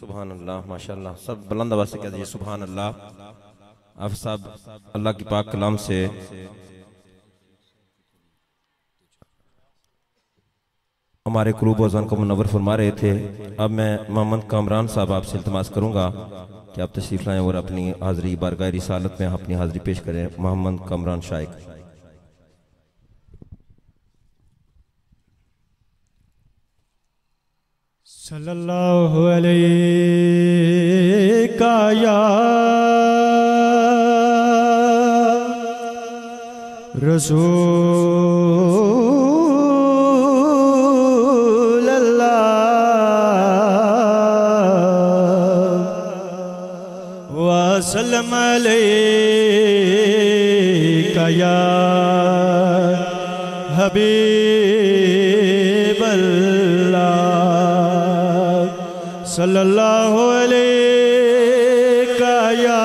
सुभान अल्लाह माशाअल्लाह। सब बुलंद आवाज़ से कह दीजिए सुभान अल्लाह। आप सब अल्लाह की पाक कलाम से हमारे कुलूब वज़न को मुनव्वर फरमा रहे थे। अब मैं मोहम्मद कामरान साहब आपसे इल्तिमास करूंगा कि आप तशरीफ़ लाएं और अपनी हाज़री बारगाह रिसालत में अपनी हाज़री पेश करें। मोहम्मद कामरान शाइख। सल्लल्लाहु अलैका या रसूल अल्लाह वसल्लम अलैका या हबीब अल्लाह सल्लल्लाहु अलैका या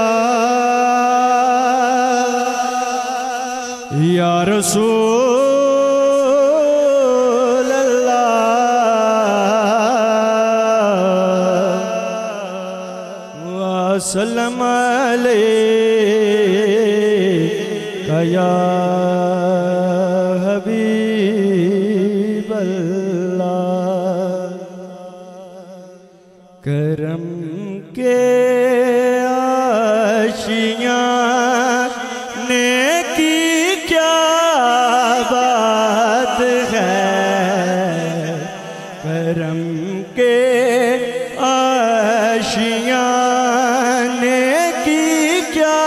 रसूल अल्लाह वसल्लम अलैका या हबीब अल्लाह। करम के आशियाँ ने की क्या बात है। करम के आशियाँ ने की क्या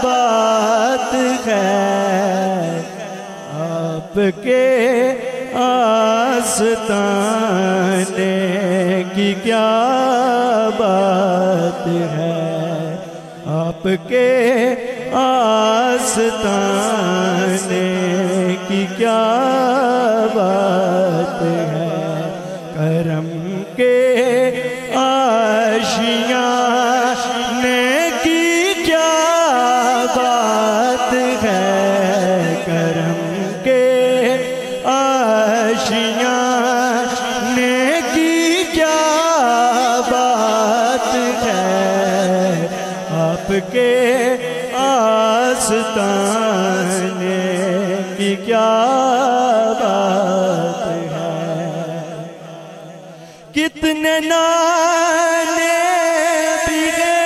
बात है। आपके आस्ताने की क्या बात है। आपके आस्ताने की क्या बात है। करम के आशियाने की क्या बात है। करम के आशियाने की क्या बात है। आपके आस्ताने की क्या बात है। कितने नाने बिगे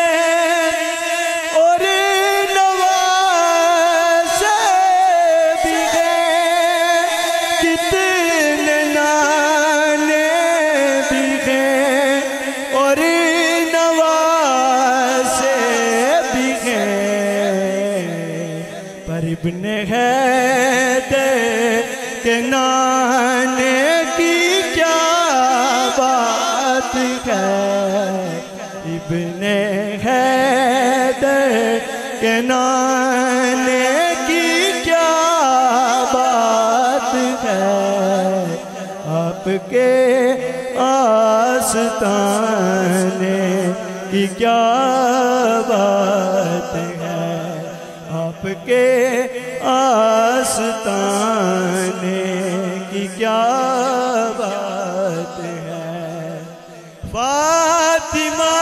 इब्ने हैदर के नाने की क्या बात है, आपके आस्ताने की क्या बात है, आपके आस्ताने की क्या बात है। फातिमा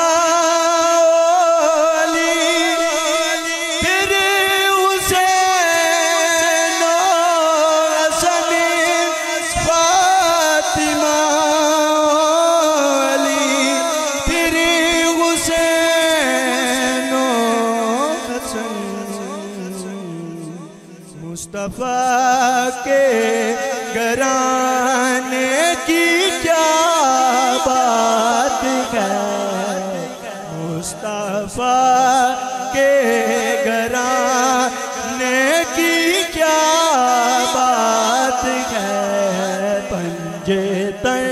मुस्तफा के घराने की क्या बात है, मुस्तफा के घराने की क्या बात है। पंजे तर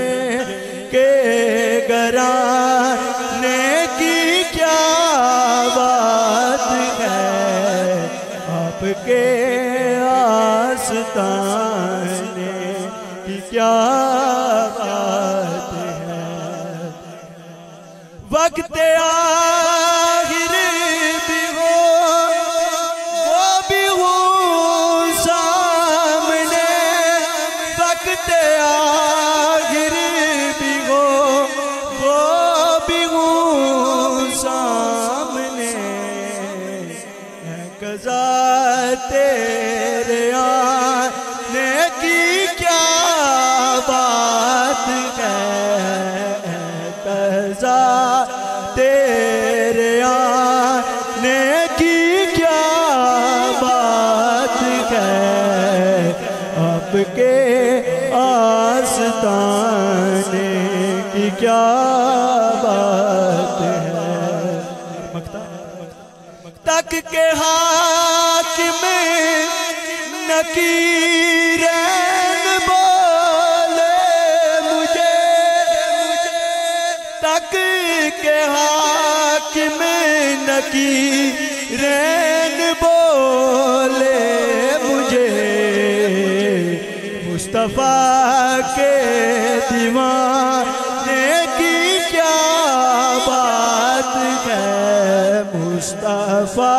के घराने की क्या बात है, आपके आस्ताने की क्या बात है। वक्त आखिर भी हो वो भी हो सामने, वक्त आखिर भी हो वो भी हो सामने, है कज़ा तेरे आने की क्या बात है, कज़ा तेरे आने की क्या बात है, आपके आस्ताने की क्या बात है। तक के हाकिम नकीरैन बोले मुझे, तक के हाकिम नकीरैन बोले मुझे, मुस्तफा के दीवाने की क्या बात है, मुस्तफा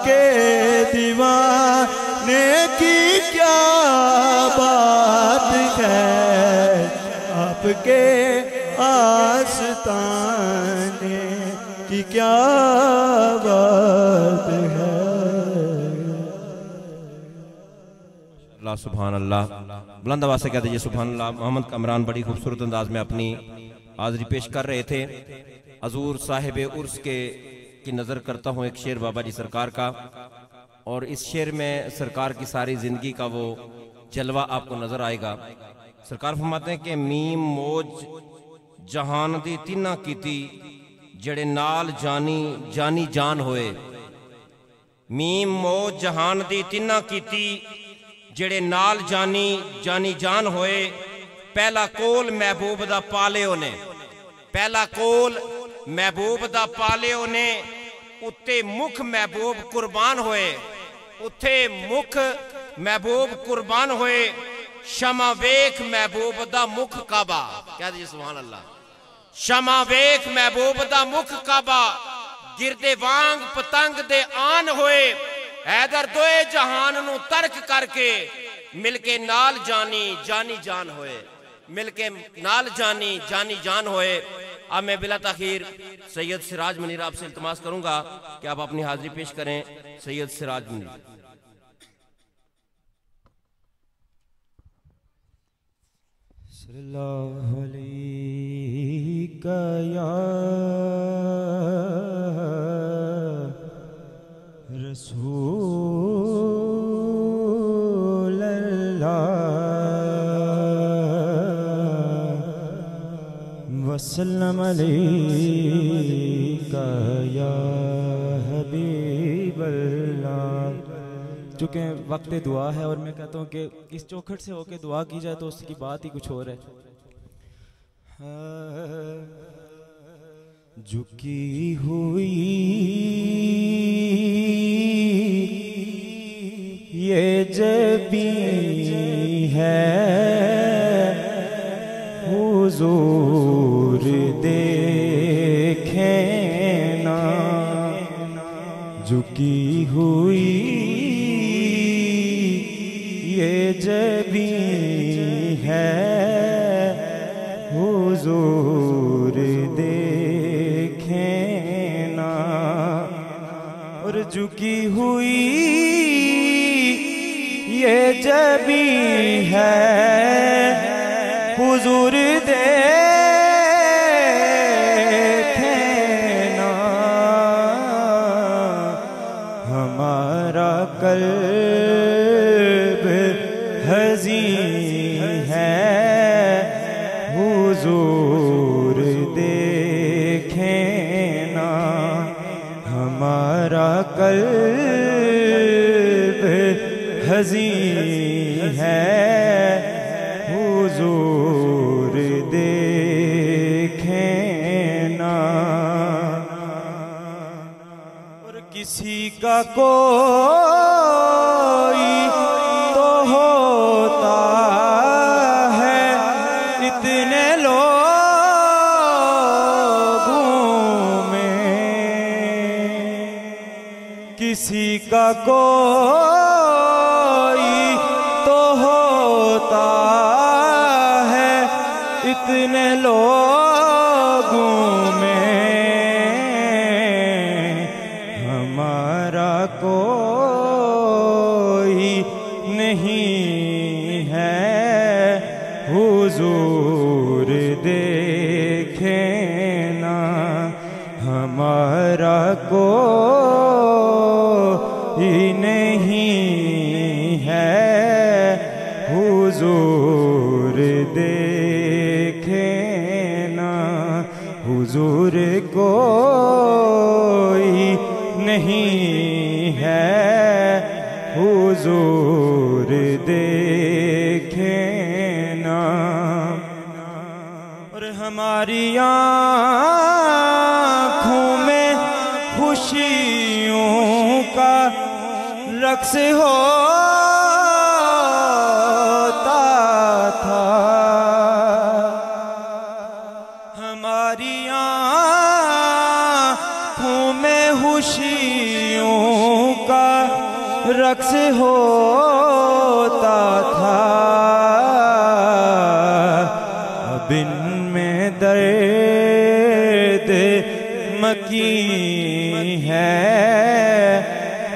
के दीवाने की क्या बात है, आपके आस्ताने की क्या बात है। अल्लाह सुभान अल्लाह। बुलंद आवाज़ से कहते हैं सुभान अल्लाह। मोहम्मद कामरान बड़ी खूबसूरत अंदाज में अपनी हाज़री पेश कर रहे थे। हजूर साहिब उर्स के की नज़र करता हूँ एक शेर बाबा जी सरकार का, और इस शेर में सरकार की सारी ज़िंदगी का वो जलवा आपको नज़र आएगा। सरकार फरमाते हैं कि मीम मौज जहान दी तिन्ना कीती जड़े नाल जानी जानी जान होए, मीम मौज जहान दी तिन्ना कीती जड़े नाल जानी जानी जान होए, पहला कोल महबूब दा पालियो ने, पहला कोल महबूब दा पालियो ने, उत्ते मुख महबूब कुर्बान होए, उत्थे मुख महबूब कुर्बान होए, शमा वेख महबूब दा मुख काबा। कह दीजिए सुभान अल्लाह। शमा वेख महबूब दा मुख काबा, गिरदे वांग पतंग दे आन होए, हैदर दोए जहान नू तर्क करके मिलके नाल जानी जानी जान होए, मिलके नाल जानी जानी जान होए। अब मैं बिला ताखीर सैयद सिराज मुनीर आपसे इल्तमास करूंगा कि आप अपनी हाजिरी पेश करें। सैयद सिराज मुनीर। सल्लल्लाहु अलैका या रसूल अल्लाह वसल्लम अलैका या हबीब अल्लाह। चूँकि वक्त दुआ है और मैं कहता हूँ कि इस चौखट से होके दुआ की जाए तो उसकी बात ही कुछ और है। झुकी हुई ये जबी है हुजूर देखे ना, झुकी हुई ये जबी है हुजूर देखे ना, और झुकी हुई ये जबी है हुजूर देखे ना, हमारा कल्ब हज़ी है हुजूर देखे ना, हमारा कल्ब हज़ी है हुजूर देखे ना, और किसी का कोई तो होता है इतने लोगों में, किसी का कोई तो होता है इतने लोगों में, हमारा कोई नहीं है हुजूर देखे ना, हमारा कोई नहीं है हुजूर देखे ना, हुजूर कोई नहीं है हुजूर देखे ना, और हमारी आँखों में खुशियों का रक्स होता था, हमारी आँखों में खुशियों का रक्स होता था, अब इनमें दर्द मकी है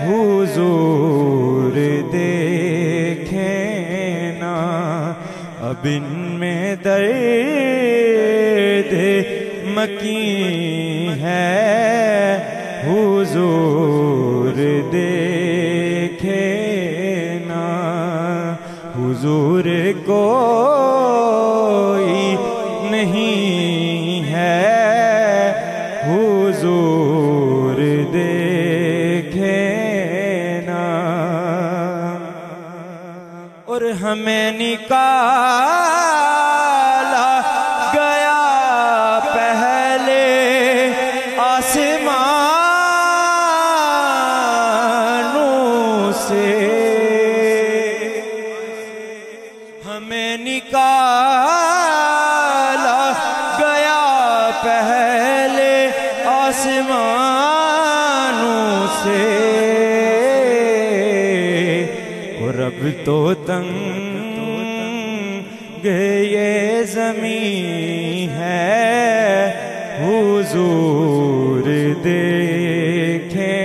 हुजूर देखे ना, अब इनमें दर्द मकी है हुजूर देखे ना, हुजूर कोई नहीं है हुजूर देखे ना, और हमें निकाला गया पहले आसमानों से, हमें निकाला गया पहले आसमानों से, और अब तो तंग ये ज़मीं है हुजूर देखे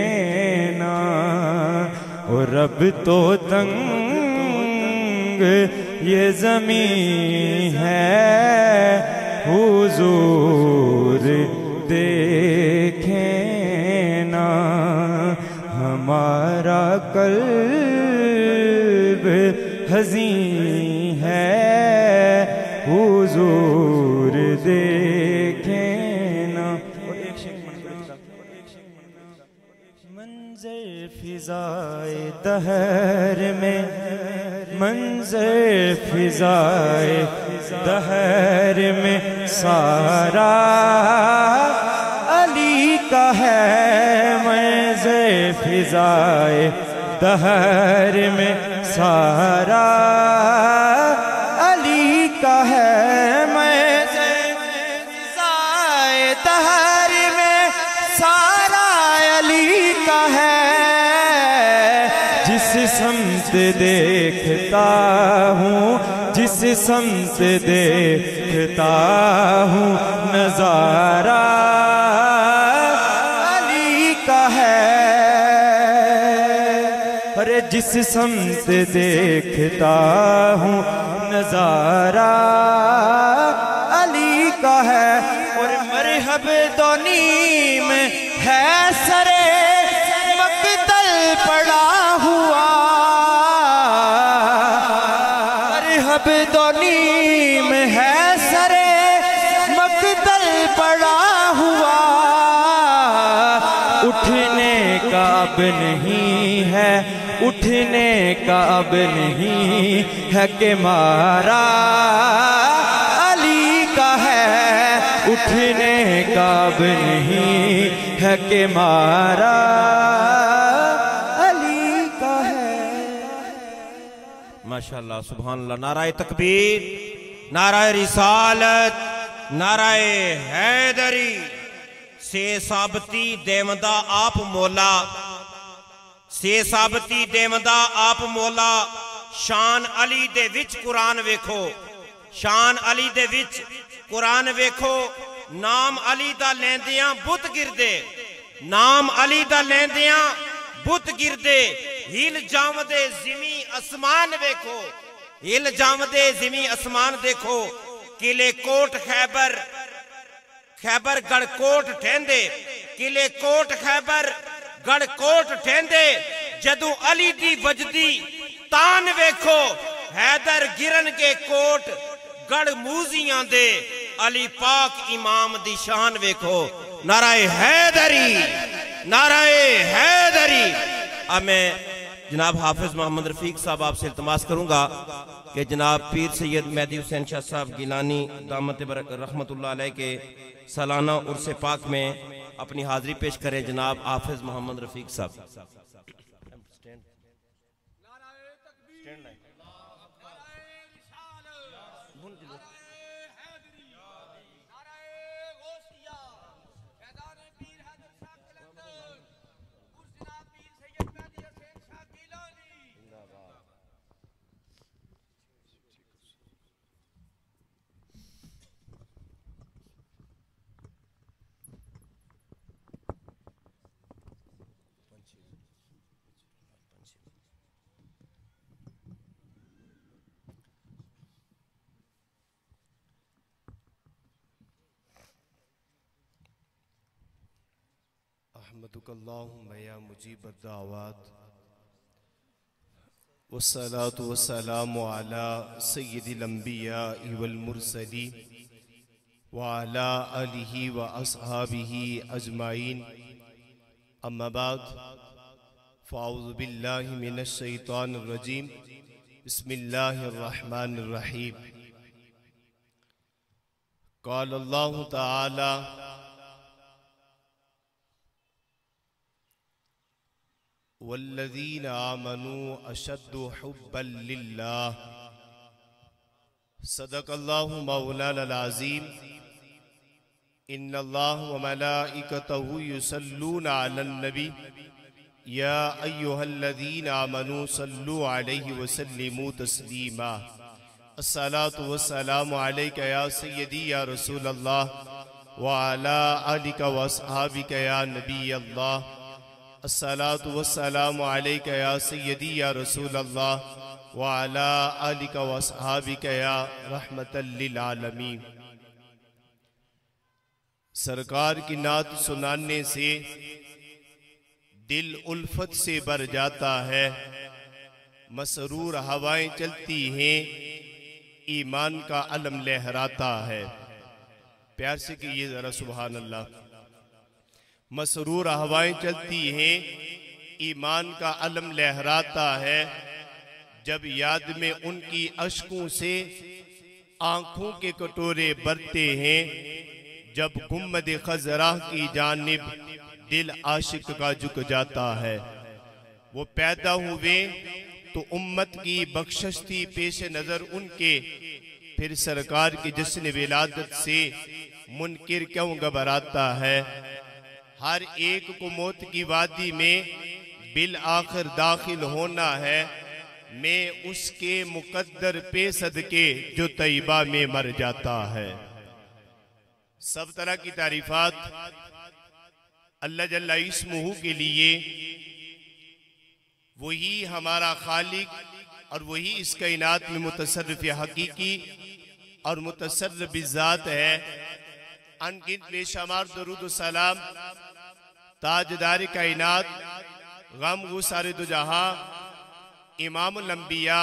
ना, और अब तो तंग ये ज़मीं है हुजूर देखे ना, हमारा कल्ब हज़ी है हुजूर देखे ना, मंज़र फिज़ाए दहर में, मंज़र फिज़ाए दहर में सारा का है मज़े फिज़ाए दहर में सारा, अली का है मज़े फिज़ाए दहर में सारा, अली का है। जिस समत देखता हूँ, जिस समत देखता हूँ नजारा, अली का है। अरे जिस समत देखता हूँ नजारा, अली का है। और मरहब दोनी में है सरे मकतल पड़ा हुआ, मरहब दोनी में है सरे मकतल पड़ा हुआ। उठने का अब नहीं है, उठने का अब नहीं है कि मारा, अली का है। उठने का अब नहीं है कि मारा, अली का है। माशाअल्लाह, सुभान अल्लाह। नाराए तकबीर, नाराए रिसालत, नाराए हैदरी। से साबती देवदा आप मौला, से साबती देवदा आप मौला। शान अली दे विच कुरान वेखो, शान अली दे विच कुरान वेखो। नाम अली दा लेंदियां बुत गिरदे, नाम अली दा लेंदियां बुत गिरदे। हिल जामदे जिमी आसमान वेखो, हिल जामदे जिमी आसमान देखो। किले कोट खैबर, खैबर गढ़कोट ठेंदे, किले कोट खैबर गढ़कोट ठेंदे। जदू अली दी वजदी तान वेखो, हैदर गिरन के कोट गढ़ मूजियां दे। अली पाक इमाम दी शान वेखो। नाराए हैदरी, नाराए हैदरी। अब मैं जनाब हाफिज मोहम्मद रफीक साहब आपसे इल्तमास करूंगा कि जनाब पीर सैयद मेहदी हुसैन शाह साहब गिलानी दामत रहमतुल्लाह अलैह के सालाना उर्स पाक में अपनी हाजिरी पेश करें। जनाब हाफिज मोहम्मद रफीक साहब। अहमदुकल्लाहुम्मा या मुजीब दावात वस्सलातु वस्सलामु अला सय्यिदिल अंबिया वल मुरसलीन व अला आलिहि व अस्हाबिहि अजमाइन। अम्मा बाद, फ़अऊज़ु बिल्लाहि मिनश शैतानिर रजीम। बिस्मिल्लाहिर रहमानिर रहीम। क़ाल अल्लाहु तआला वल्लज़ीना आमनू अशद्दु हुब्बन लिल्लाह। सदक़ल्लाहु मौलानाल अज़ीम। इन्नल्लाह व मलाइकतहु युसल्लूना अलन नबी या अय्युहल्लज़ीना आमनू सल्लु अलैहि व सल्लिमू तस्लीमा। अस्सलातु वस्सलामु अलैका या सय्यदी या रसूलल्लाह व अला आलिका व अस्हाबिका या नबी अल्लाह। अस्सलातु वस्सलामु अलैका या सय्यदी या रसूलल्लाह व अला आलिका व अस्हाबिका या रहमतल लिल आलमीन। सरकार की नात सुनाने से दिल उल्फत से भर जाता है, मसरूर हवाएं चलती हैं, ईमान का अलम लहराता है। प्यार से कहिए जरा सुभान अल्लाह। मसरूर हवाएं चलती हैं, ईमान का अलम लहराता है। जब याद में उनकी अश्कों से आंखों के कटोरे भरते हैं, जब गुम्मद खजरा की जानिब दिल आशिक का झुक जाता है। वो पैदा हुए तो उम्मत की बख्शिश थी पेश नजर उनके, फिर सरकार की जश्न विलादत से मुनकिर क्यों घबराता है। हर एक को मौत की वादी में बिल आखिर दाखिल होना है। मैं उसके मुकद्दर पे सदके जो तैयबा में मर जाता है। सब तरह की तारीफात अल्लाह जल्ला इस्मुहु के लिए। वही हमारा खालिक और वही इस कायनात में मुतसर्रिफ हकीकी और मुतसर्रिफ बिज़ात है। अनगिनत बेशुमार दरूद सलाम ताजदार कायनात गम गुसार दो जहां इमामुल अंबिया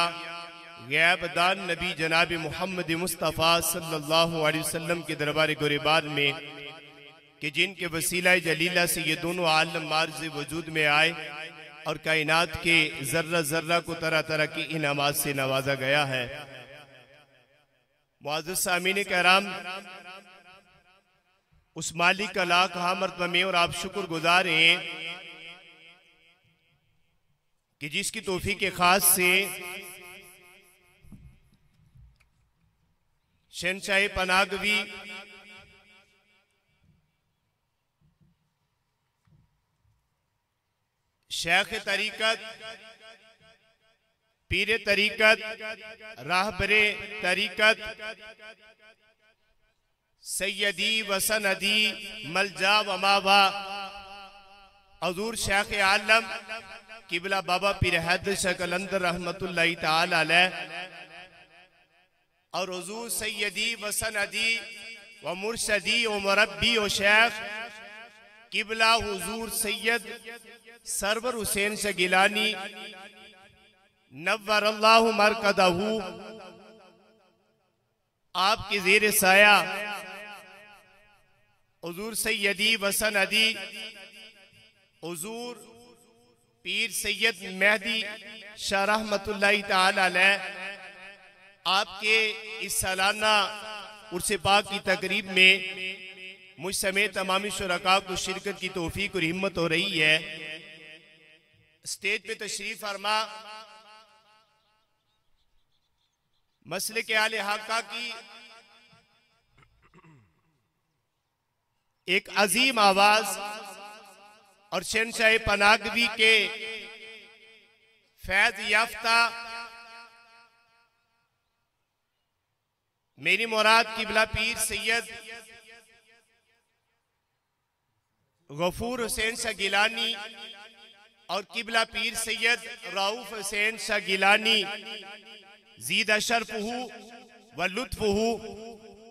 गैबदान नबी जनाब मोहम्मद मुस्तफ़ा सल्लल्लाहु अलैहि वसल्लम के दरबार गुरिबान में कि जिनके वसीला जलीला से ये दोनों आलम मार्ज़ वजूद में आए और कायनात के जर्रा जर्रा को तरह तरह की इनामात से नवाजा गया है। मुअज़्ज़ज़ सामीन करम, उस मालिक का लाख मरतबा में और आप शुक्रगुजार हैं कि जिसकी तौफीक के खास से शहंशाह पनागवी शेख तरीकत, पीर तरीकत, राहबरे तरीकत, सैयदी वसनदी मलजा व मावा हज़ूर शेख आलम किबला बाबा पीर हैदर शाह कलंदर रहमतुल्लाहि ताला अलैह और हज़ूर सैयदी वसनदी व मुर्शदी व मुरब्बी व शेख किबला हुजूर सैयद सरवर हुसैन शाह गिलानी नव्वरल्लाहु मरकदहू, आपके ज़ेर साया हुजूर सैयदी वसनदी हुजूर पीर सैयद मेहदी शाह रहमतुल्लाहि ताला अलैह, आपके इस सालाना उर्स पाक की तकरीब में मुझ समेत तमामी शुरका को शिरकत की तौफीक और हिम्मत हो रही है। स्टेज पे तशरीफ फरमा मसले के आले हक़ा की एक अजीम आवाज और शहंशाह पनागवी के फैज याफ्ता मेरी मुराद किबला पीर सैयद गफूर हुसैन शाह गिलानी और किबला पीर सैयद राऊफ हुसैन शाह गिलानी ज़ीदा शर्फ़हू व लुत्फ़हू,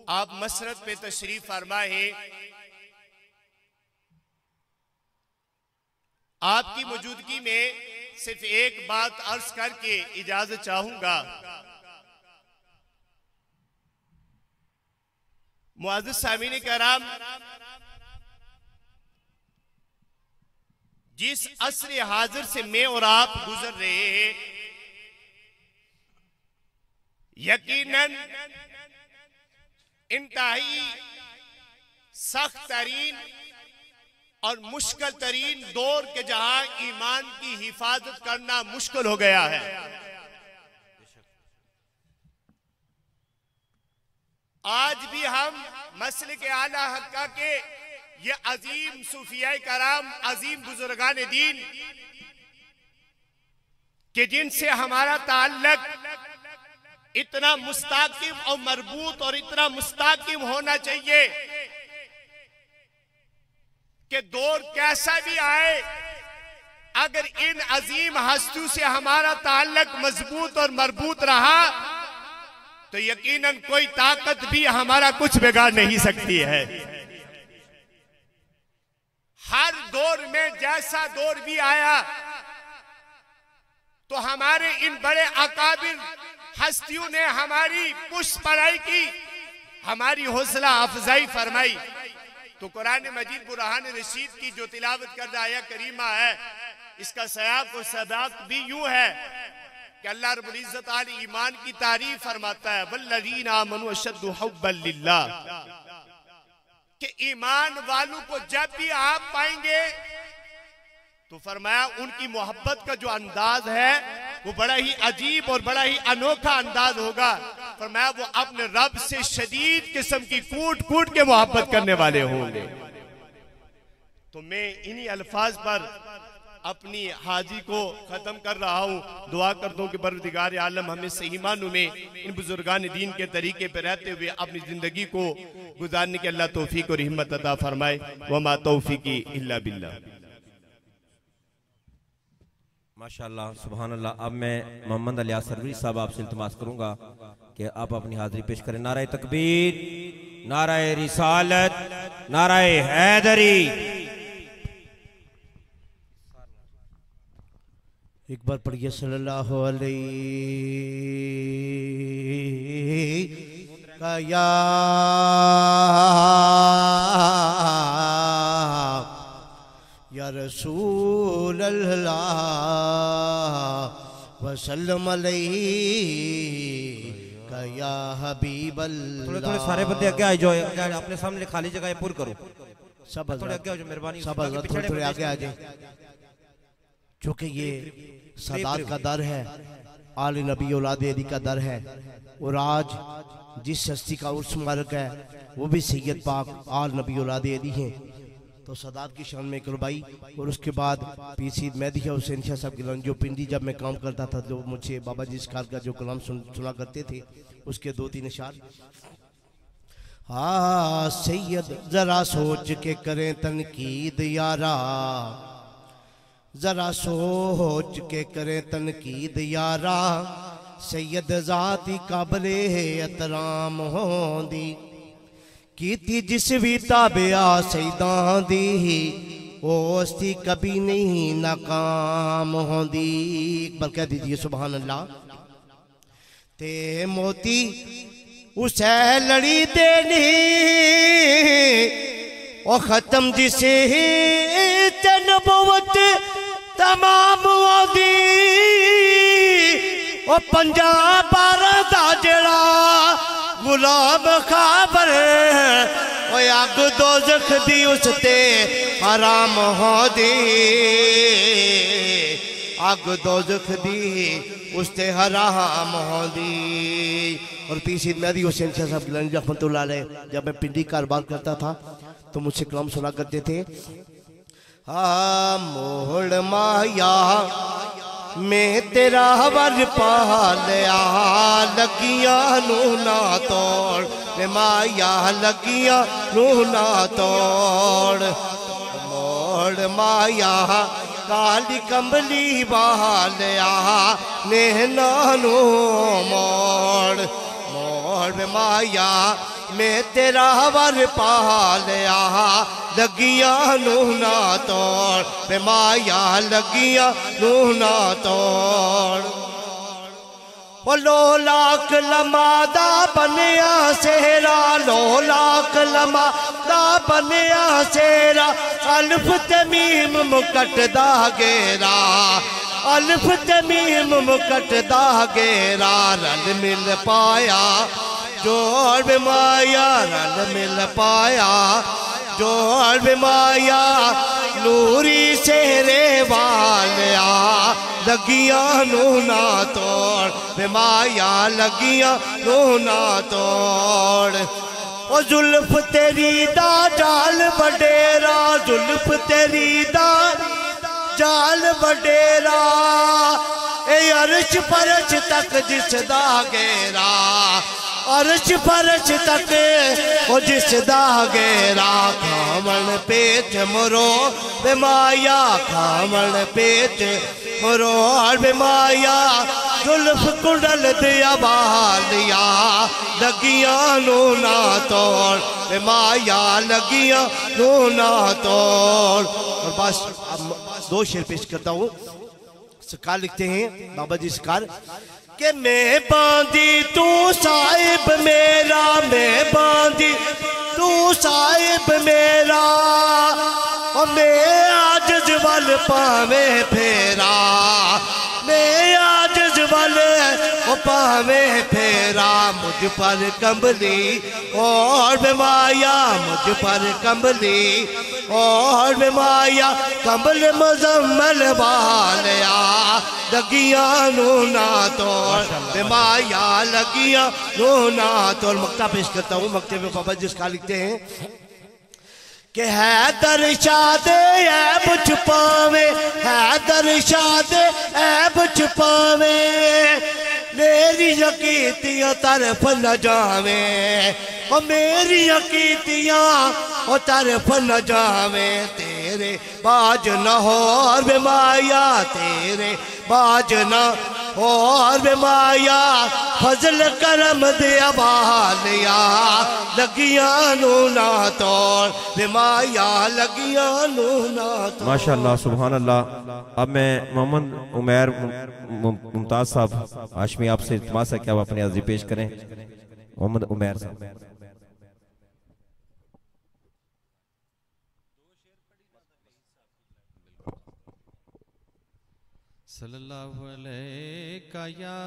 आप मसरत पे तशरीफ फरमाए। आपकी मौजूदगी में सिर्फ एक बात अर्ज करके इजाजत चाहूंगा। मुअज़्ज़ज़ सामीन कराम, जिस असर हाजिर से मैं और आप गुजर रहे हैं, यकीनन इंतहाई सख्त तरीन और मुश्किल तरीन दौर के जहां ईमान की हिफाजत करना मुश्किल हो गया है। आज भी हम मसले के आला हक्का के ये अजीम सूफिया कराम, अजीम बुजुर्गान दीन के जिनसे हमारा ताल्लुक इतना मुस्तकिम और मरबूत और इतना मुस्तकिम होना चाहिए कि दौर कैसा भी आए, अगर इन अजीम हस्तियों से हमारा ताल्लुक मजबूत और मरबूत रहा तो यकीनन कोई ताकत भी हमारा कुछ बिगाड़ नहीं सकती है। हर दौर में जैसा दौर भी आया तो हमारे इन बड़े अकाबिर हस्तियों ने हमारी पुष्ट पढ़ाई की, हमारी हौसला अफजाई फरमाई। तो कुरान मजीद बुरहान रशीद की जो तिलावत करदा आया करीमा है, इसका सयाक और सदाक भी यूं है कि अल्लाह रब्बुल इज्जत आली ईमान की तारीफ फरमाता है, वल्लज़ीना आमनू अशद्दु हुब्बन लिल्लाह, कि ईमान वालों को जब भी आप पाएंगे तो फरमाया उनकी मोहब्बत का जो अंदाज है वो बड़ा ही अजीब और बड़ा ही अनोखा अंदाज होगा। फरमाया वो अपने रब से शदीद किस्म की कूट कूट के मोहब्बत करने वाले होंगे। तो मैं इन्हीं अल्फाज पर अपनी हाजी को खत्म कर रहा हूँ। दुआ करता हूँ कि परवरदिगार आलम हमें सही मानों में इन बुजुर्गान दीन के तरीके पर रहते हुए अपनी जिंदगी को गुजारने की अल्लाह तौफीक और हिम्मत अता फरमाए। वमा तौफीकी इल्ला बिल्लाह। माशाअल्लाह सुभान अल्लाह। अब मैं मोहम्मद अलियास सरवरी साहब आपसे इल्तिमास करूंगा कि आप अपनी हाजिरी पेश करें। नाराए तकबीर, नाराए रिसालत, नाराए हैदरी। एक बार पढ़िए सल्लल्लाहु अलैहि या रसूल अल्लाह वसल्लम अलैहि या हबीब अल्लाह। थोड़े थोड़े सारे बंदे आगे आ जाओ, अपने सामने खाली जगह पूरी करो। सब थोड़े आगे आ जाओ मेहरबानी, सब थोड़े आगे आ जाए, क्योंकि ये सादात का दर है, आले नबी औलाद अली का दर है। और आज जिस हस्ती का उर्स मुबारक है वो भी सैयद पाक आल नबी औलाद अली हैं। तो सादात की शान में कुर्बाई। और उसके बाद पीसी मेहदी हुसैन शाह साहब गिलानी जो पिंडी जब मैं काम करता था जो मुझे बाबा जी इसकार का जो कलाम सुना करते थे उसके 2-3 अशार। हाँ सैयद जरा सोच के करें तनकीद यारा, जरा सोच के करें तनकीद यारा, सैयद जाती काबले एहतराम होंदी कीती जिस भी ताबिया सैदां दी ओस्ती कभी नहीं नाकाम होंदी। एक बार कह दीजिए सुभान अल्लाह। ते मोती उसे लड़ी देनी ओ खत्म जिसे नबुवत तमाम होंदी ओ 50-12 दा जड़ा गुलाम खाबर ओ अग दोज़ख दी उसते हराम होंदी, अग दोज़ख दी उसते हराम होंदी। और पीसी मेहदी हुसैन शाह साहब गिलानी रहमतुल्लाह अलैह जब मैं पिंडी कारोबार करता था तो मुझसे कलाम सुना करते थे। हाँ मोड़ माया मैं तेरा वर पा लिया लगिया नू ना तोड़, मैं माया लगिया नू ना तोड़। मोड़ माया काली कंबली बहालिया नैना नू मोड़, मोड़ माया मैं तेरा वर पा लिया लगिया नू ना तोड़, मैं माया लगिया नू ना तोड़। वो 2 लाख लमादा बनिया सेरा, 2 लाख लमादा बनिया सेरा, अल्फ तमीम मुकट दा गेरा, अल्फ तमीम मुकट दा गेरा। रल मिल पाया जोड़ में माया, रल मिल पाया जोड़ में माया, नूरी सेरे वालिया लगिया नू ना तोड़, में माया लगिया नू ना तोड़। ओ जुल्फ तेरी दा जाल बडेरा, जुल्फ तेरी दा जाल बडेरा, ए अर्श परश तक जिसदा गेरा, अर्श फरश तक ओ जिसदा गेरा। खावण पेच मरो बे माया, खावण पेच मरो बे माया, जुल्फ कुंडल दिया बालिया लगिया नू ना तोड़, बे माया लगिया नू ना तोड़। और बस अब 2 शेर पेश करता हूँ। सरकार लिखते हैं बाबा जी सरकार कि मैं बांधी तू साहिब मेरा, मैं बांधी तू साहिब मेरा, और मैं आजिज़ वल पावे फेरा, मैं आजिज़ वल पावे फेरा मुझ पर कंबली और बेमाया मुझ पर कंबली और बेमाया कंबल मुजम्मल वालिया लगिया नू ना तोड़ बेमाया लगिया नू ना तोड़। मक्ता पेश करता हूँ। मक्ते में बाबा जिसका लिखते हैं कि है दर्शादे ऐब छुपावे है दर्शादे ऐब छुपावे मेरी यकीतियाँ तरफ न जावे ओ मेरी यकीतियाँ ओ तरफ न जावे तेरे बाज न हो और बेमाया तेरे बाज न और बेमाया फजल करम दे अबालिया लगिया नू ना तोड़ बेमाया लगिया नू ना तोड़। माशाअल्लाह सुभान अल्लाह। अब मैं मोहम्मद उमैर मुमताज साहब हाशमी आपसे इल्तिमास है कि आप अपनी अर्जी पेश करें। मोहम्मद उमैर साहब। सल्लल्लाहु अलैका या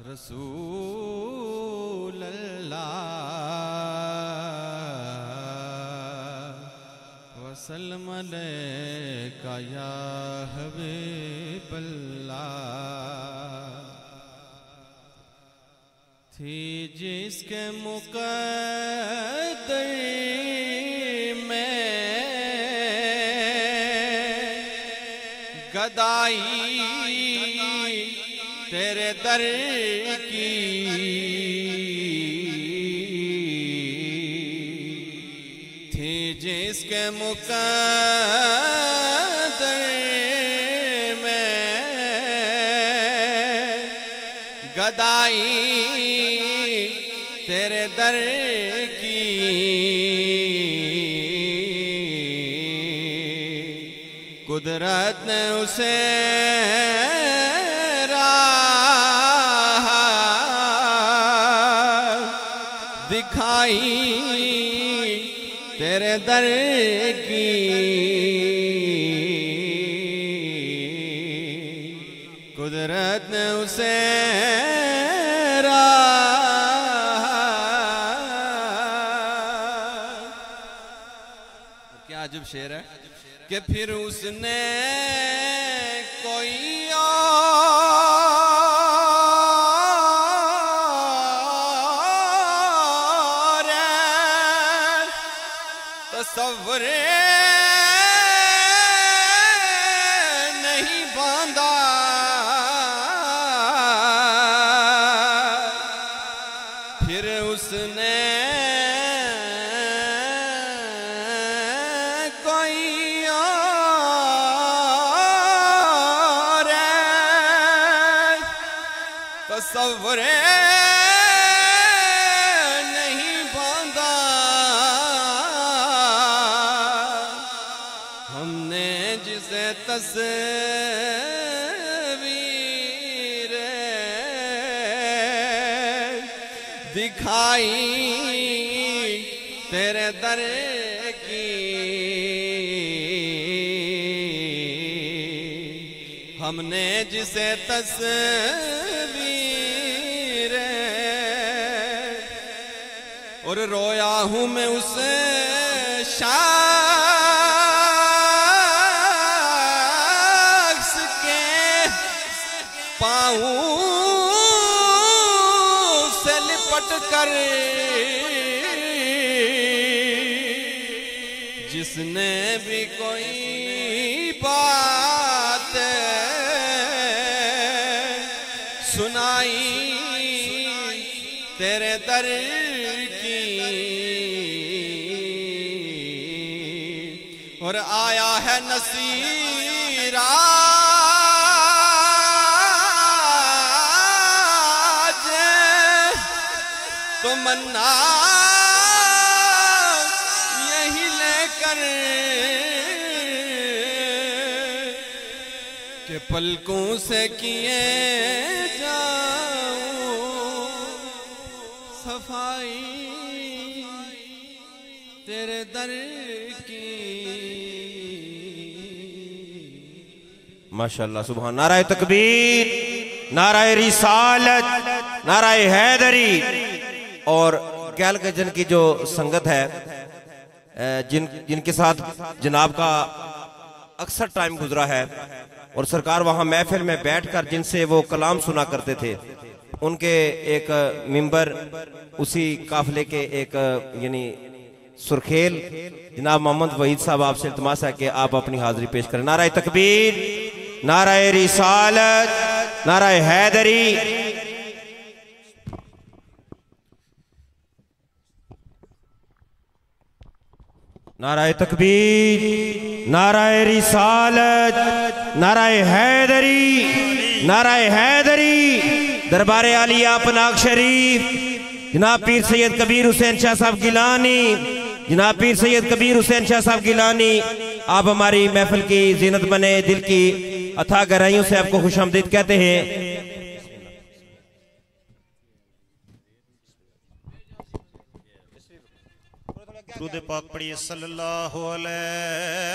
रसूल अल्लाह वसल्लम अलैका या हबीब अल्लाह। थी जिसके मुक़द्दर गदाई तेरे दर की थी जिसके मुक़द्दर में गदाई तेरे दर की कुदरत ने उसे राह दिखाई तेरे दर की कुदरत ने उसे राह। क्या अजब शेर है कि फिर उसने कोई और तसव्वुर नहीं बांधा फिर उसने तसव्वुर नहीं बांधा हमने जिसे तस्वीर दिखाई तेरे दर की हमने जिसे तस्वीर और रोया हूँ मैं उस शख्स के पाँव से लिपट कर जिसने भी कोई बात सुनाई तेरे दर की और आया है नसीरा तो मन्ना यही लेकर के पलकों से किए जाऊं सफाई तेरे दर की। माशाअल्लाह सुभान। नाराए तकबीर, नाराए रिसालत, नाराए हैदरी। और कैलगजन की जो संगत है, जिनके साथ जनाब का अक्सर टाइम गुजरा है और सरकार वहाँ महफिल में बैठकर जिनसे वो कलाम सुना करते थे, उनके एक मिंबर उसी काफिले के एक यानी सुरखेल जनाब मोहम्मद वहीद साहब आपसे इल्तिमास है कि आप अपनी हाजिरी पेश करें। नाराए तकबीर, नाराए रिसालत, नाराए हैदरी। नाराए तकबीर, नाराए रिसालत, नाराए हैदरी, नाराए हैदरी। दरबारे आलिया पनाग शरीफ जनाब पीर सैयद कबीर हुसैन शाह साहब गिलानी, जनाब पीर सैयद कबीर हुसैन शाह साहब गिलानी, आप हमारी महफिल की जीनत बने। दिल की अथाह गहराइयों से आपको खुशामदीद कहते हैं। दुरूद पाक पढ़िए सल्लल्लाहु अलैहि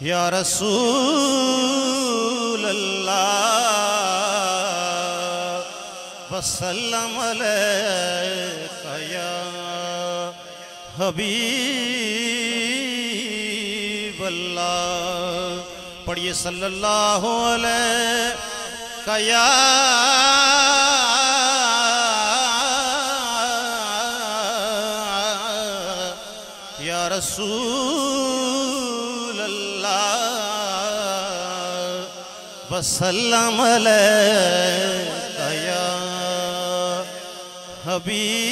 या रसूल अल्लाह वसल्लम अलैका या हबीब अल्लाह। पढ़िए सल्लल्लाहु अलैका या रसूल अल्लाह वसल्लम अलैका या हबीब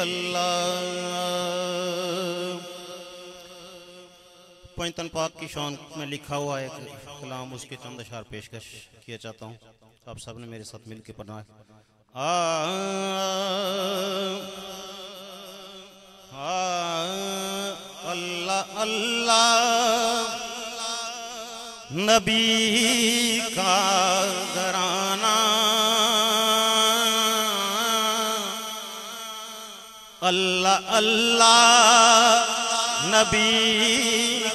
अल्लाह। पंचतन पाक की शान में लिखा हुआ एक कलाम, उसके चंद अशार पेशकश किया चाहता हूँ। आप सब ने मेरे साथ मिल के पढ़ना है। अल्लाह अल्लाह नबी का घराना, अल्लाह अल्लाह नबी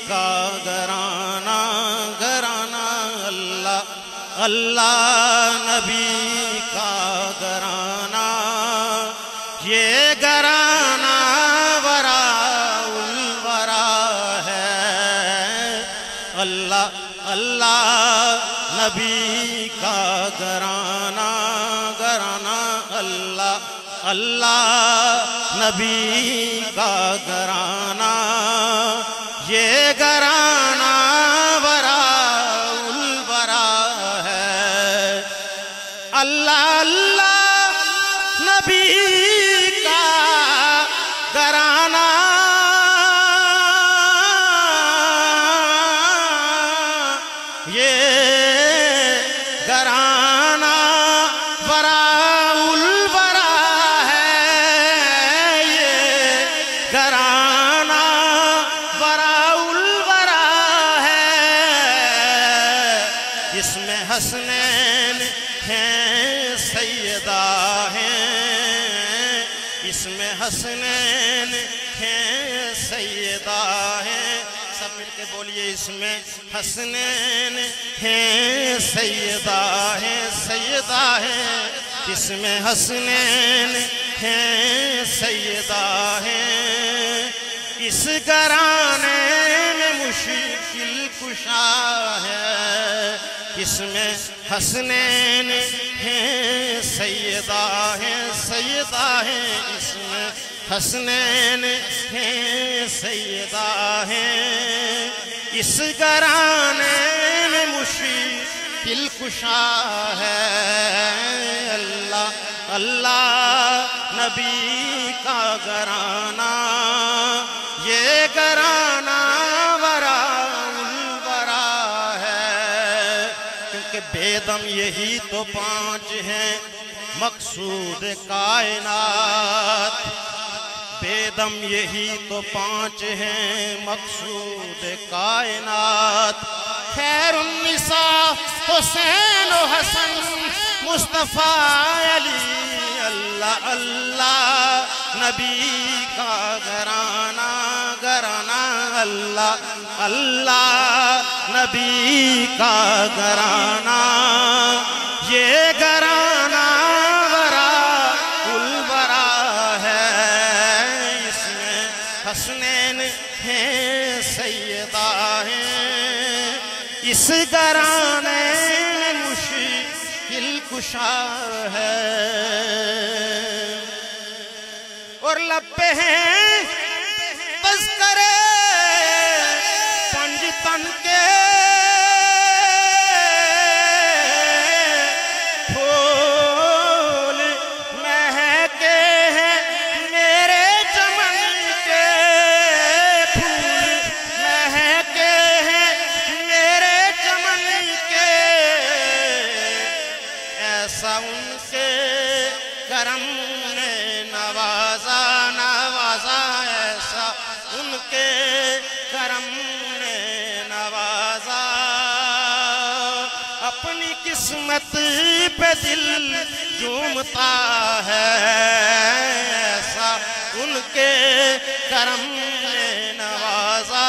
का घराना, घराना अल्लाह अल्लाह नबी का घराना। ये घराना वरा उल वरा है, अल्लाह अल्लाह नबी का घराना, घराना अल्लाह अल्लाह नबी का घराना। ये घराना वरा उल वरा है, अल्लाह अल्लाह नबी का घराना। ये घराना वरा उल वरा है, ये घराना वरा उल वरा है। इसमें हसनैन हैं सैयदा हैं, इसमें हसनैन हैं सैयदा हैं। सब मिलके बोलिए, इसमें हसनैन हैं सैयदा हैं, सैयदा हैं। इसमें हसनैन हैं सैयदा हैं। इस घराने में मुश्किल कुशा है, इसमें हसनैन हैं सैयदा हैं, सैयदा हैं। इसमें हसनैन हैं सैयदा हैं। इस घराने में मुश्किल कुशा है, अल्लाह अल्लाह नबी का घराना। ये घराना वरा उल वरा है, क्योंकि बेदम यही तो पांच हैं मकसूद कायनात। बेदम यही तो पांच हैं मकसूद कायनात खैरुन्निसा हुसैन हसन मुस्तफ़ा अली अल्लाह अल्लाह नबी का घराना घराना अल्लाह अल्लाह नबी का घराना ये घराना बरा उलबरा है इसमें हसनैन हैं सैयदा हैं इस घराने में मुश्किल कुशा है और लब पे हैं तज़किरे पंजतन के फूल महके हैं मेरे चमन के फूल महके हैं मेरे चमन के ऐसा उनसे करम ने नवाजा नवाजा ऐसा उनके करम ने नवाजा अपनी किस्मत पे दिल झूमता है ऐसा उनके करम ने नवाजा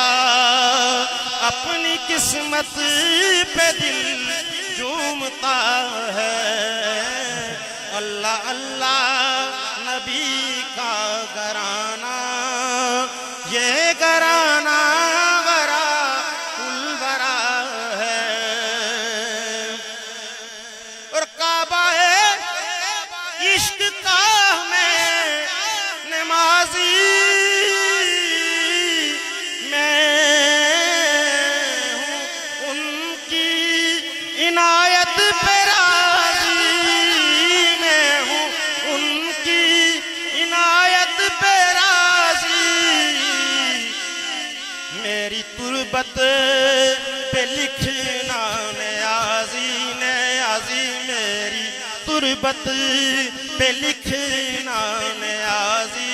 अपनी किस्मत पे दिल झूमता है अल्लाह अल्लाह नबी का घराना ये घराना बरा उलबरा है और काबा है इश्क का मैं नमाजी मैं हूँ उनकी इनायत पे राजी मैं हूँ उनकी इनायत पे राजी मेरी तुरबत पे लिखना नयाजी नयाजी मेरी तुरबत पे लिखना नयाजी